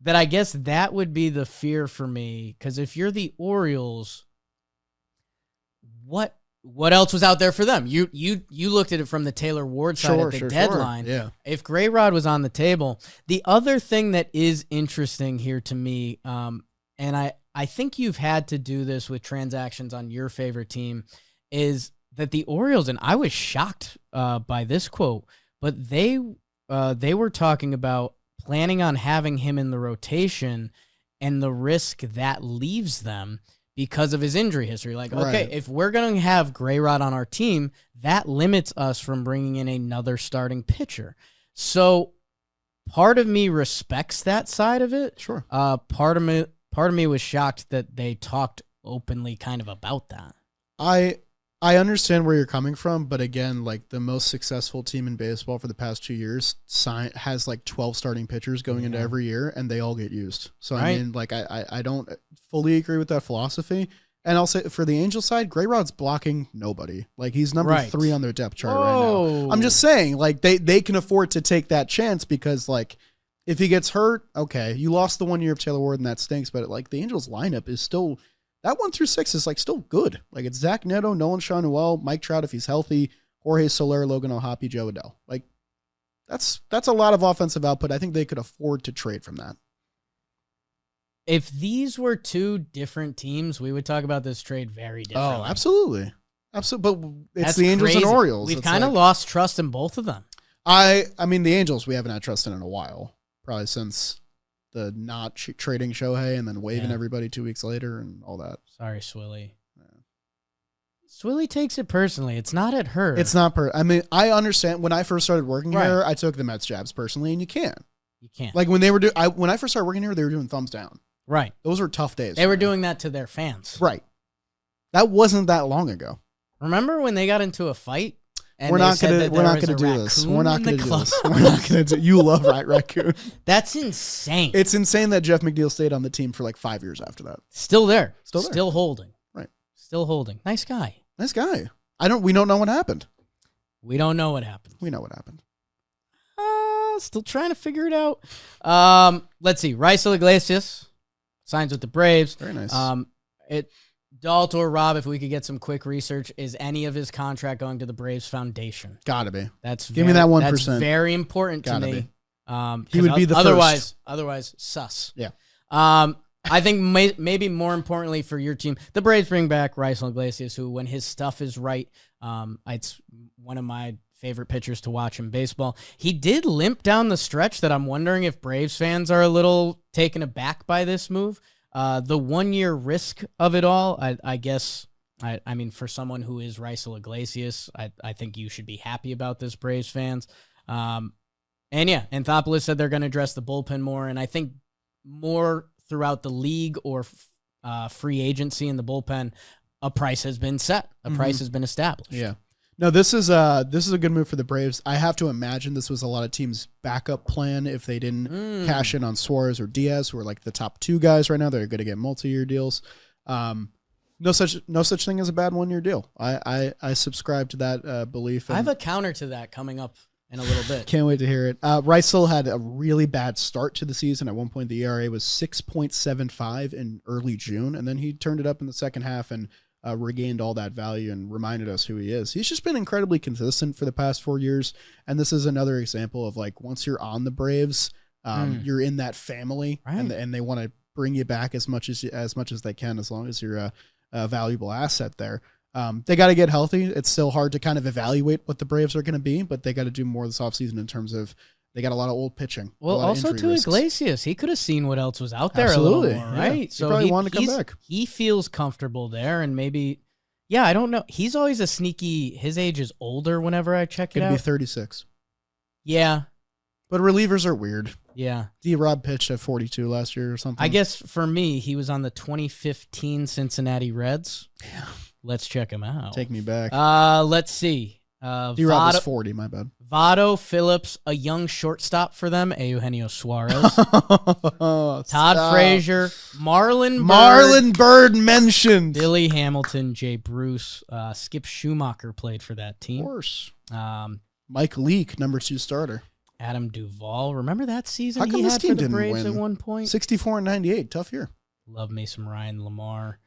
That I guess that would be the fear for me, because if you're the Orioles, what else was out there for them? You looked at it from the Taylor Ward side at the deadline. Sure. Yeah. If Gray Rod was on the table, the other thing that is interesting here to me, and I think you've had to do this with transactions on your favorite team, is that the Orioles, and I was shocked by this quote, but they were talking about planning on having him in the rotation and the risk that leaves them because of his injury history. Like, okay, if we're going to have Gray Rod on our team, that limits us from bringing in another starting pitcher. So part of me respects that side of it. Sure. Part of me was shocked that they talked openly kind of about that. I understand where you're coming from, but again, like, the most successful team in baseball for the past 2 years has like 12 starting pitchers going into every year, and they all get used. So, I mean, like, I don't fully agree with that philosophy. And I'll say, for the Angel side, Gray Rod's blocking nobody. Like, he's number 3 on their depth chart right now. I'm just saying, like, they can afford to take that chance, because, like, If he gets hurt, okay, you lost the 1 year of Taylor Ward and that stinks, but like the Angels lineup is still, that 1 through 6 is like still good. Like it's Zach Neto, Nolan Schanuel, Mike Trout if he's healthy, Jorge Soler, Logan O'Hoppe, Joe Adell. Like that's a lot of offensive output. I think they could afford to trade from that. If these were two different teams, we would talk about this trade very differently. Oh, absolutely. Absolutely. But it's That's the Angels crazy. and Orioles. We've It's kind of like, lost trust in both of them. I mean, the Angels, we haven't had trust in a while. Probably since the not trading Shohei and then waving everybody 2 weeks later and all that. Sorry, Swilly. Swilly takes it personally. It's not at her. It's not I mean, I understand. When I first started working here, I took the Mets jabs personally, and you can't. You can't. Like when when I first started working here, they were doing thumbs down. Right. Those were tough days. They were doing that to their fans. Right. That wasn't that long ago. Remember when they got into a fight? And we're not gonna do this. We're not gonna do this. We're not gonna do. You love raccoon. That's insane. It's insane that Jeff McNeil stayed on the team for like 5 years after that. Still there. Still there. Still holding. Right. Still holding. Nice guy. Nice guy. We don't know what happened. We don't know what happened. We know what happened. Still trying to figure it out. Let's see. Raisel Iglesias signs with the Braves. Very nice. Dalt or Rob, if we could get some quick research, is any of his contract going to the Braves Foundation? Gotta be. Give me that 1%. That's very important to me. He would be the otherwise, sus. Yeah. I think maybe more importantly for your team, the Braves bring back Raisel Inglesias, who, when his stuff is right, it's one of my favorite pitchers to watch in baseball. He did limp down the stretch that I'm wondering if Braves fans are a little taken aback by this move. The 1 year risk of it all, I guess, I mean, for someone who is Raisel Iglesias, I think you should be happy about this, Braves fans. And yeah, Anthopoulos said they're going to address the bullpen more, and I think more throughout the league or free agency in the bullpen, a price has been set. A price has been established. Yeah. No, this is a good move for the Braves. I have to imagine this was a lot of teams' backup plan if they didn't cash in on Suarez or Diaz, who are like the top 2 guys right now. They're going to get multi-year deals. No such thing as a bad 1 year deal. I subscribe to that belief. I have a counter to that coming up in a little bit. Can't wait to hear it. Raisel had a really bad start to the season. At one point, the ERA was 6.75 in early June, and then he turned it up in the second half and regained all that value and reminded us who he is. He's just been incredibly consistent for the past 4 years, and this is another example of like once you're on the Braves, you're in that family, right. and they want to bring you back as much as they can, as long as you're a valuable asset there. They got to get healthy. It's still hard to kind of evaluate what the Braves are going to be, but they got to do more this offseason in terms of they got a lot of old pitching. Well, also to Iglesias, he could have seen what else was out there. Absolutely. A little more, right? Yeah. So he probably wanted to come back. He feels comfortable there, and maybe, yeah, I don't know. He's always a sneaky. His age is older. Whenever I check it out, be 36. Yeah, but relievers are weird. Yeah, D-Rob pitched at 42 last year or something. I guess for me, he was on the 2015 Cincinnati Reds. Yeah. Let's check him out. Take me back. Let's see. D-Rob was 40, my bad. Votto Phillips, a young shortstop for them. Eugenio Suarez. Todd Frazier. Marlon Bird mentioned. Billy Hamilton. Jay Bruce. Skip Schumacher played for that team. Of course. Mike Leake, number 2 starter. Adam Duvall. Remember that season How come he this had team for the didn't Braves win? at one point? 64 and 98. Tough year. Love me some Ryan Lamar.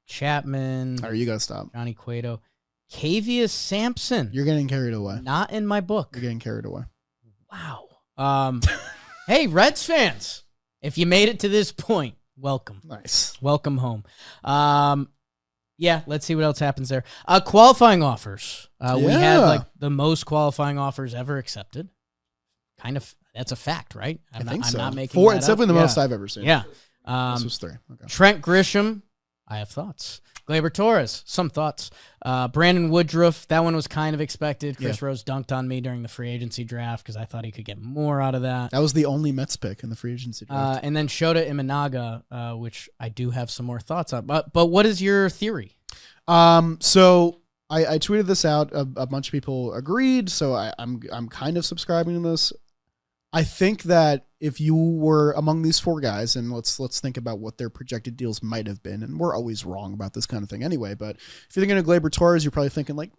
Chapman. All right, you got to stop. Johnny Cueto. Cavius Sampson. You're getting carried away. Not in my book. You're getting carried away. Wow. Hey, Reds fans, if you made it to this point, welcome. Nice. Welcome home. Yeah, let's see what else happens there. Qualifying offers. We had like the most qualifying offers ever accepted. Kind of, that's a fact, right? I think so. I'm not making 4. that It's up. definitely the most I've ever seen. Yeah. This was 3. Okay. Trent Grisham. I have thoughts. Gleyber Torres, some thoughts. Brandon Woodruff, that one was kind of expected. Chris Rose dunked on me during the free agency draft because I thought he could get more out of that. That was the only Mets pick in the free agency draft. And then Shota Imanaga, which I do have some more thoughts on. But what is your theory? So I tweeted this out. A bunch of people agreed, so I'm kind of subscribing to this. I think that if you were among these 4 guys, and let's think about what their projected deals might have been, and we're always wrong about this kind of thing anyway, but if you're thinking of Gleyber Torres, you're probably thinking like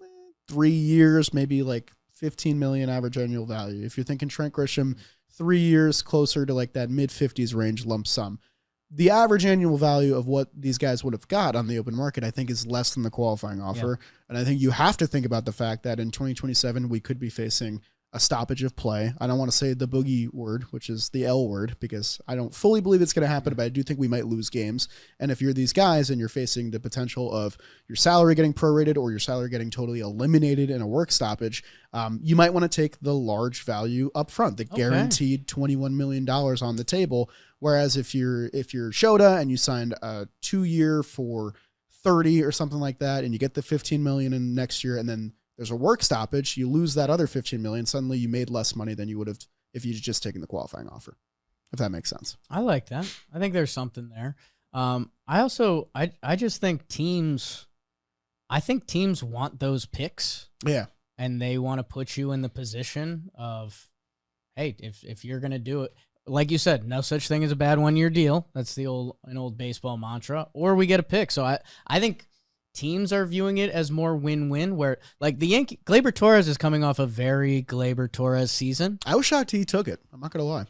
3 years, maybe like $15 million average annual value. If you're thinking Trent Grisham, 3 years closer to like that mid-50s range lump sum. The average annual value of what these guys would have got on the open market, I think, is less than the qualifying offer. Yeah. And I think you have to think about the fact that in 2027, we could be facing a stoppage of play. I don't want to say the boogie word, which is the L word, because I don't fully believe it's going to happen, but I do think we might lose games. And if you're these guys and you're facing the potential of your salary getting prorated or your salary getting totally eliminated in a work stoppage, you might want to take the large value up front, the guaranteed $21 million on the table. Whereas if you're Shota and you signed a 2-year for 30 or something like that, and you get the 15 million in next year, and then there's a work stoppage, you lose that other 15 million. Suddenly you made less money than you would have if you'd just taken the qualifying offer, if that makes sense. I like that. I think there's something there. I just think teams want those picks. Yeah. And they want to put you in the position of, hey, if you're going to do it, like you said, no such thing as a bad 1-year deal. That's an old baseball mantra. Or we get a pick. So I think teams are viewing it as more win-win, where like Gleyber Torres is coming off a very Gleyber Torres season. I was shocked he took it. I'm not going to lie.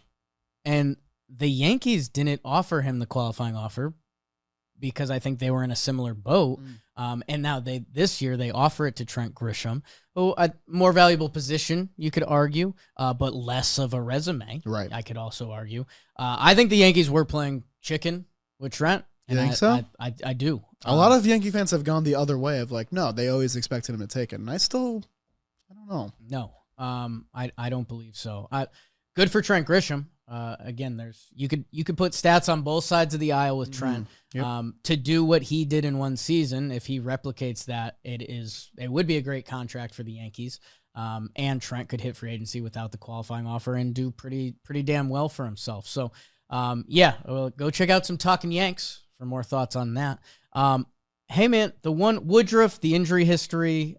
And the Yankees didn't offer him the qualifying offer because I think they were in a similar boat. And now this year they offer it to Trent Grisham, who a more valuable position, you could argue, but less of a resume. Right. I could also argue. I think the Yankees were playing chicken with Trent. You think so? I do. A lot of Yankee fans have gone the other way of like, no, they always expected him to take it. And I don't know. No, I don't believe so. Good for Trent Grisham. Again, you could put stats on both sides of the aisle with Trent. Yep. To do what he did in one season, if he replicates that, it would be a great contract for the Yankees. And Trent could hit free agency without the qualifying offer and do pretty damn well for himself. So, well, go check out some Talkin Yanks for more thoughts on that. Hey man, the one Woodruff, the injury history,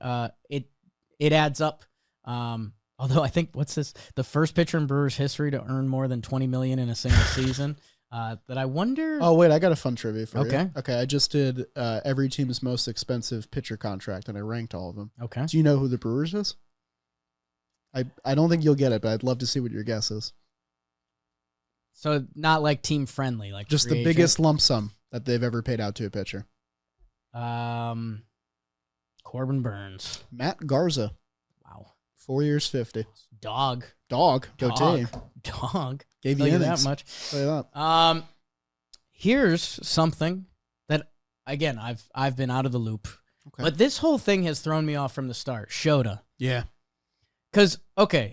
it adds up. Although I think the first pitcher in Brewers history to earn more than $20 million in a single season. That I wonder. Oh wait, I got a fun trivia for you. Okay, I just did every team's most expensive pitcher contract, and I ranked all of them. Okay. Do you know who the Brewers is? I don't think you'll get it, but I'd love to see what your guess is. So not like team friendly, like just the biggest lump sum that they've ever paid out to a pitcher. Corbin Burns. Matt Garza. Wow. 4 years, 50. Dog. Go team. Dog. Gave you that much. Tell you that. Here's something that again I've been out of the loop. Okay. But this whole thing has thrown me off from the start. Shota. Yeah. Because,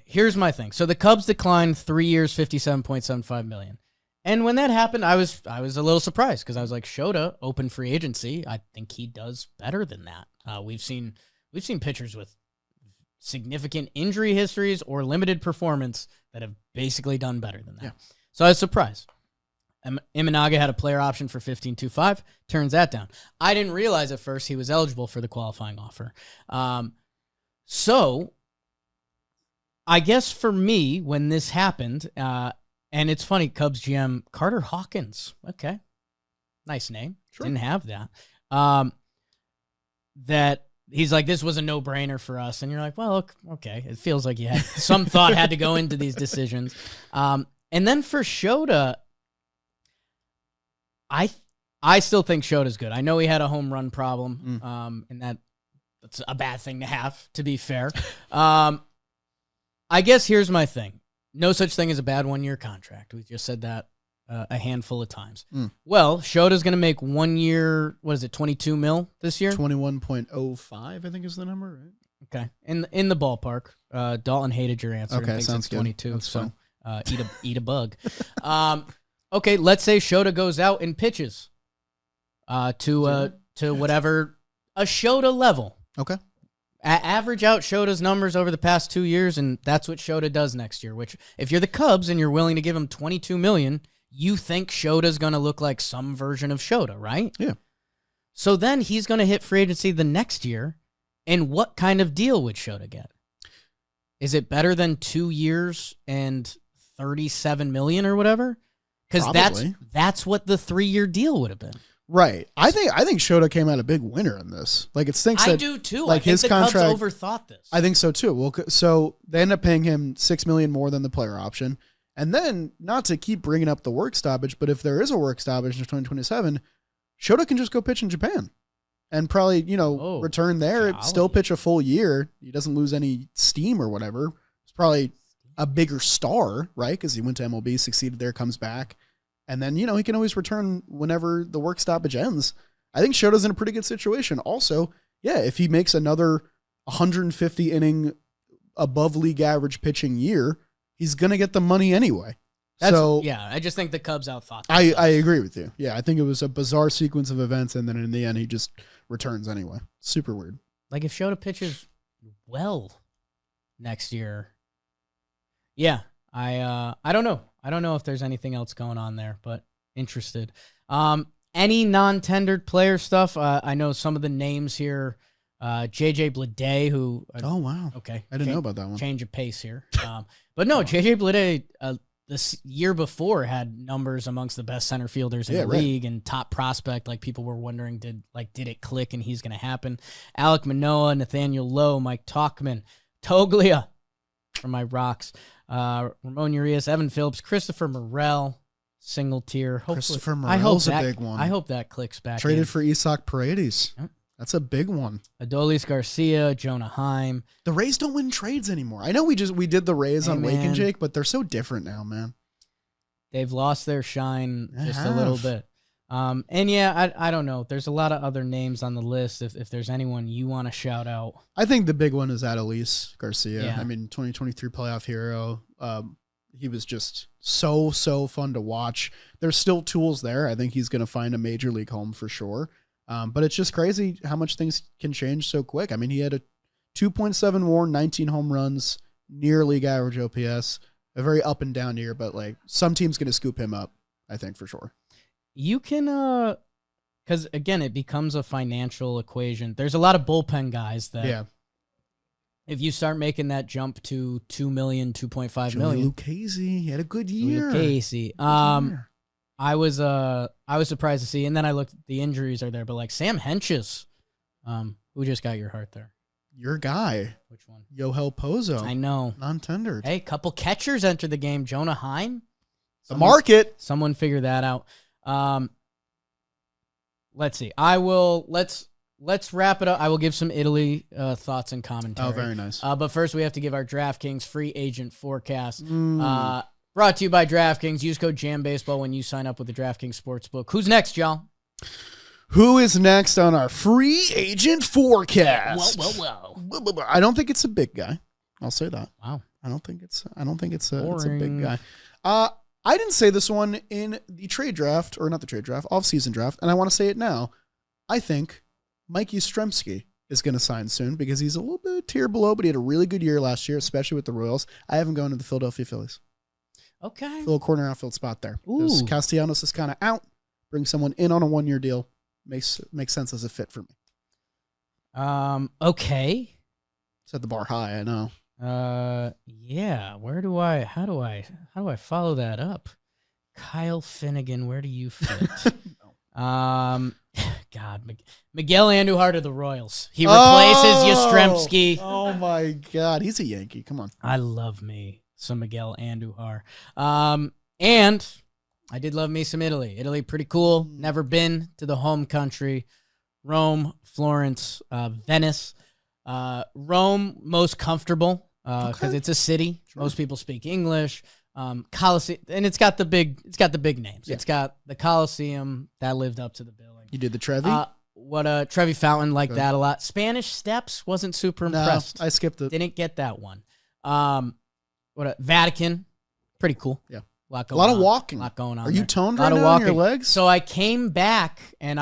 here's my thing. So the Cubs declined 3 years, $57.75 million. And when that happened, I was a little surprised because I was like, Shota, open free agency. I think he does better than that. We've seen pitchers with significant injury histories or limited performance that have basically done better than that. Yeah. So I was surprised. Imanaga had a player option for $15.25. Turns that down. I didn't realize at first he was eligible for the qualifying offer. So I guess for me, when this happened, and it's funny, Cubs GM Carter Hawkins. Okay. Nice name. Sure. Didn't have that. That he's like, this was a no-brainer for us. And you're like, well, okay. It feels like you had some thought had to go into these decisions. And then for Shota, I still think Shota's good. I know he had a home run problem, and that's a bad thing to have, to be fair. I guess here's my thing. No such thing as a bad 1-year contract. We just said that a handful of times. Well, Shota's going to make 1 year, what is it, 22 mil this year? 21.05, I think is the number, right? Okay. In the ballpark. Dalton hated your answer. Okay, and thinks sounds it's good. 22. That's so fine. eat a bug. Okay, let's say Shota goes out and pitches to whatever, a Shota level. Okay. Average out Shota's numbers over the past 2 years, and that's what Shota does next year, which if you're the Cubs and you're willing to give him $22 million, you think Shota's going to look like some version of Shota, right? Yeah. So then he's going to hit free agency the next year, and what kind of deal would Shota get? Is it better than 2 years and $37 million or whatever? Because that's what the 3-year deal would have been. Right. I think Shota came out a big winner in this. Like it stinks. I that, do too. Like I think his the contract, Cubs overthought this. I think so too. Well, so they end up paying him $6 million more than the player option, and then not to keep bringing up the work stoppage, but if there is a work stoppage in 2027, Shota can just go pitch in Japan, and probably return there, still pitch a full year. He doesn't lose any steam or whatever. It's probably a bigger star, right? Because he went to MLB, succeeded there, comes back. And then, he can always return whenever the work stoppage ends. I think Shota's in a pretty good situation. Also, if he makes another 150 inning above league average pitching year, he's going to get the money anyway. I just think the Cubs outthought I agree with you. Yeah, I think it was a bizarre sequence of events, and then in the end, he just returns anyway. Super weird. Like if Shota pitches well next year, I don't know. I don't know if there's anything else going on there, but interested. Any non-tendered player stuff? I know some of the names here. JJ Bleday, who... oh, wow. Okay. I didn't know about that one. Change of pace here. But no, JJ Bleday, this year before, had numbers amongst the best center fielders in the league and top prospect. Like, people were wondering, did it click and he's going to happen? Alek Manoah, Nathaniel Lowe, Mike Tauchman, Toglia from my Rocks, Ramon Urias, Evan Phillips, Christopher Morel, single tier. Hopefully, Christopher Morel's a big one. I hope that clicks back. Traded for Isaac Paredes. Yep. That's a big one. Adolis Garcia, Jonah Heim. The Rays don't win trades anymore. I know we did the Rays on Wake and Jake, but they're so different now, man. They've lost their shine just a little bit. I don't know. There's a lot of other names on the list. If there's anyone you want to shout out. I think the big one is Adolis Garcia. Yeah. I mean, 2023 playoff hero. He was just so fun to watch. There's still tools there. I think he's going to find a major league home for sure. But it's just crazy how much things can change so quick. I mean, he had a 2.7 WAR, 19 home runs, near league average OPS, a very up and down year, but like some team's going to scoop him up, I think for sure. You can, because again, it becomes a financial equation. There's a lot of bullpen guys that, if you start making that jump to $2 million, $2.5 million. Lucchese, he had a good year. Lucchese. I was surprised to see, and then I looked. The injuries are there, but like Sam Henches, who just got your heart there? Your guy. Which one? Yohel Pozo. I know. Non-tendered. Hey, couple catchers entered the game. Jonah Heim. The market. Someone figure that out. Let's see. Let's wrap it up. I will give some Italy thoughts and commentary. Oh, very nice. But first, we have to give our DraftKings free agent forecast. Brought to you by DraftKings. Use code JAMBASEBALL when you sign up with the DraftKings Sportsbook. Who's next, y'all? Who is next on our free agent forecast? Whoa. I don't think it's a big guy. I'll say that. Wow. I don't think it's a big guy. I didn't say this one in the trade draft, or not the trade draft, off-season draft, and I want to say it now. I think Mike Yastrzemski is going to sign soon because he's a little bit a tier below, but he had a really good year last year, especially with the Royals. I have him going to the Philadelphia Phillies. Okay. Little corner outfield spot there. Because Castellanos is kind of out. Bring someone in on a one-year deal. Makes sense as a fit for me. Okay. Set the bar high, I know. Yeah. How do I follow that up? Kyle Finnegan, where do you fit? God, Miguel Andujar to the Royals. He replaces Yastrzemski. Oh my God, he's a Yankee. Come on. I love me some Miguel Andujar. And I did love me some Italy. Italy, pretty cool. Never been to the home country. Rome, Florence, Venice. Rome, most comfortable because it's a city. Sure. Most people speak English. Colosseum, and it's got the big names. Yeah. It's got the Colosseum that lived up to the billing. You did the Trevi? Trevi Fountain, like that a lot. Spanish Steps, wasn't super impressed. I skipped it. Didn't get that one. Vatican, pretty cool. Yeah. A lot of walking. A lot going on. Are you there. toned right now on your legs? So I came back, and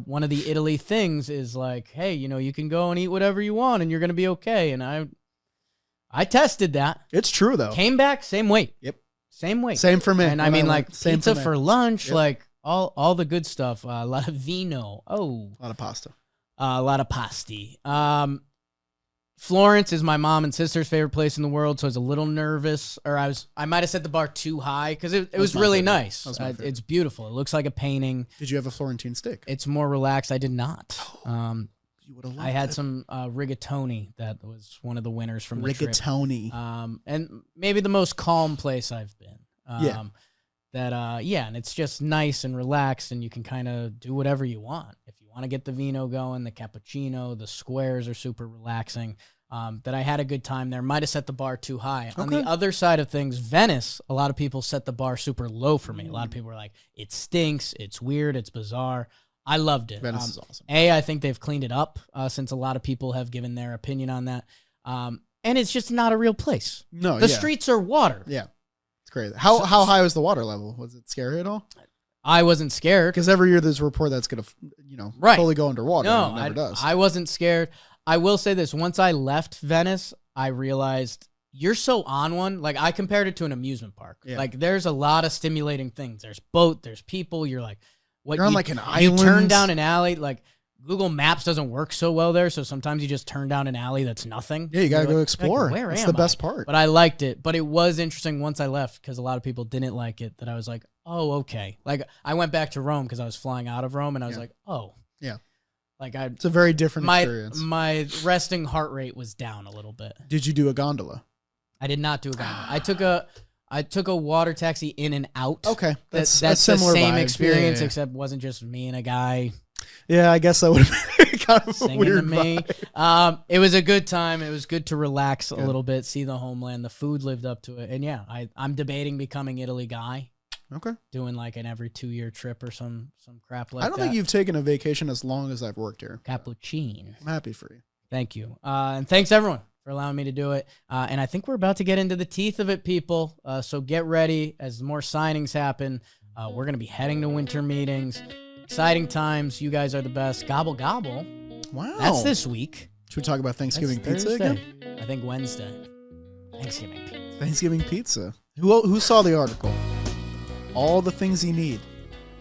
one of the Italy things is like, hey, you can go and eat whatever you want, and you're going to be okay. And I tested that. It's true, though. Came back, same weight. Yep. Same weight. Same for me. And I mean, like, pizza for lunch, yep. like, all the good stuff. A lot of vino. Oh. A lot of pasta. A lot of pasti. Florence is my mom and sister's favorite place in the world, so I was a little nervous, or I might have set the bar too high because it was really nice. It's beautiful. It looks like a painting. Did you have a Florentine stick? It's more relaxed. I did not. You would have loved I had it. some rigatoni. That was one of the winners from the trip. Rigatoni. And maybe the most calm place I've been. Yeah. And it's just nice and relaxed, and you can kind of do whatever you want. If you want to get the vino going, the cappuccino, the squares are super relaxing. That I had a good time there. Might have set the bar too high. On the other side of things, Venice, a lot of people set the bar super low for me. A lot of people were like, it stinks, it's weird, it's bizarre. I loved it. Venice is awesome. I think they've cleaned it up since a lot of people have given their opinion on that. And it's just not a real place. No, the streets are water. Yeah. It's crazy. How high was the water level? Was it scary at all? I wasn't scared. Because every year there's a report that's going to, fully go underwater. No, and it never does. I wasn't scared. I will say this. Once I left Venice, I realized you're so on one. Like, I compared it to an amusement park. Yeah. Like, there's a lot of stimulating things. There's boat, there's people. You're like, what? You're on like an island. You turn down an alley. Like, Google Maps doesn't work so well there, so sometimes you just turn down an alley that's nothing. Yeah, you got to go explore. Like, where that's am the best part. But I liked it. But it was interesting once I left because a lot of people didn't like it, that I was like, oh, okay. Like, I went back to Rome because I was flying out of Rome, and I was like, oh. Yeah. Like, it's a very different experience. My resting heart rate was down a little bit. Did you do a gondola? I did not do a gondola. I took a water taxi in and out. Okay. That's a the similar same vibe. experience, Yeah. except it wasn't just me and a guy Yeah, I guess that would have been kind of a singing weird to me. vibe. It was a good time. It was good to relax a little bit, see the homeland. The food lived up to it. And yeah, I'm debating becoming Italy guy. Okay. Doing like an every 2-year trip or some crap like that. I don't think you've taken a vacation as long as I've worked here. Cappuccino. I'm happy for you. Thank you. And thanks everyone for allowing me to do it. And I think we're about to get into the teeth of it, people. So get ready as more signings happen. We're going to be heading to winter meetings. Exciting times. You guys are the best. Gobble, gobble. Wow. That's this week. Should we talk about Thanksgiving That's pizza Thursday. again? I think Wednesday. Thanksgiving pizza. Thanksgiving pizza. Who saw the article? All the things you need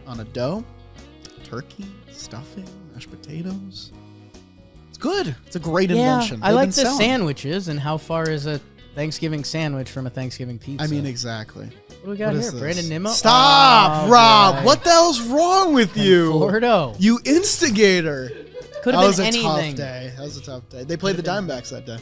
on a dough, turkey, stuffing, mashed potatoes. It's good. It's a great invention. I They've like been the selling. sandwiches, and how far is a Thanksgiving sandwich from a Thanksgiving pizza? I mean, exactly. What do we got What here? is this? Brandon Nimmo? Stop, Oh, Rob. boy. What the hell's wrong with you? Florida. You instigator. Could That have was been a anything. tough day. That was a tough day. They played the Diamondbacks that day.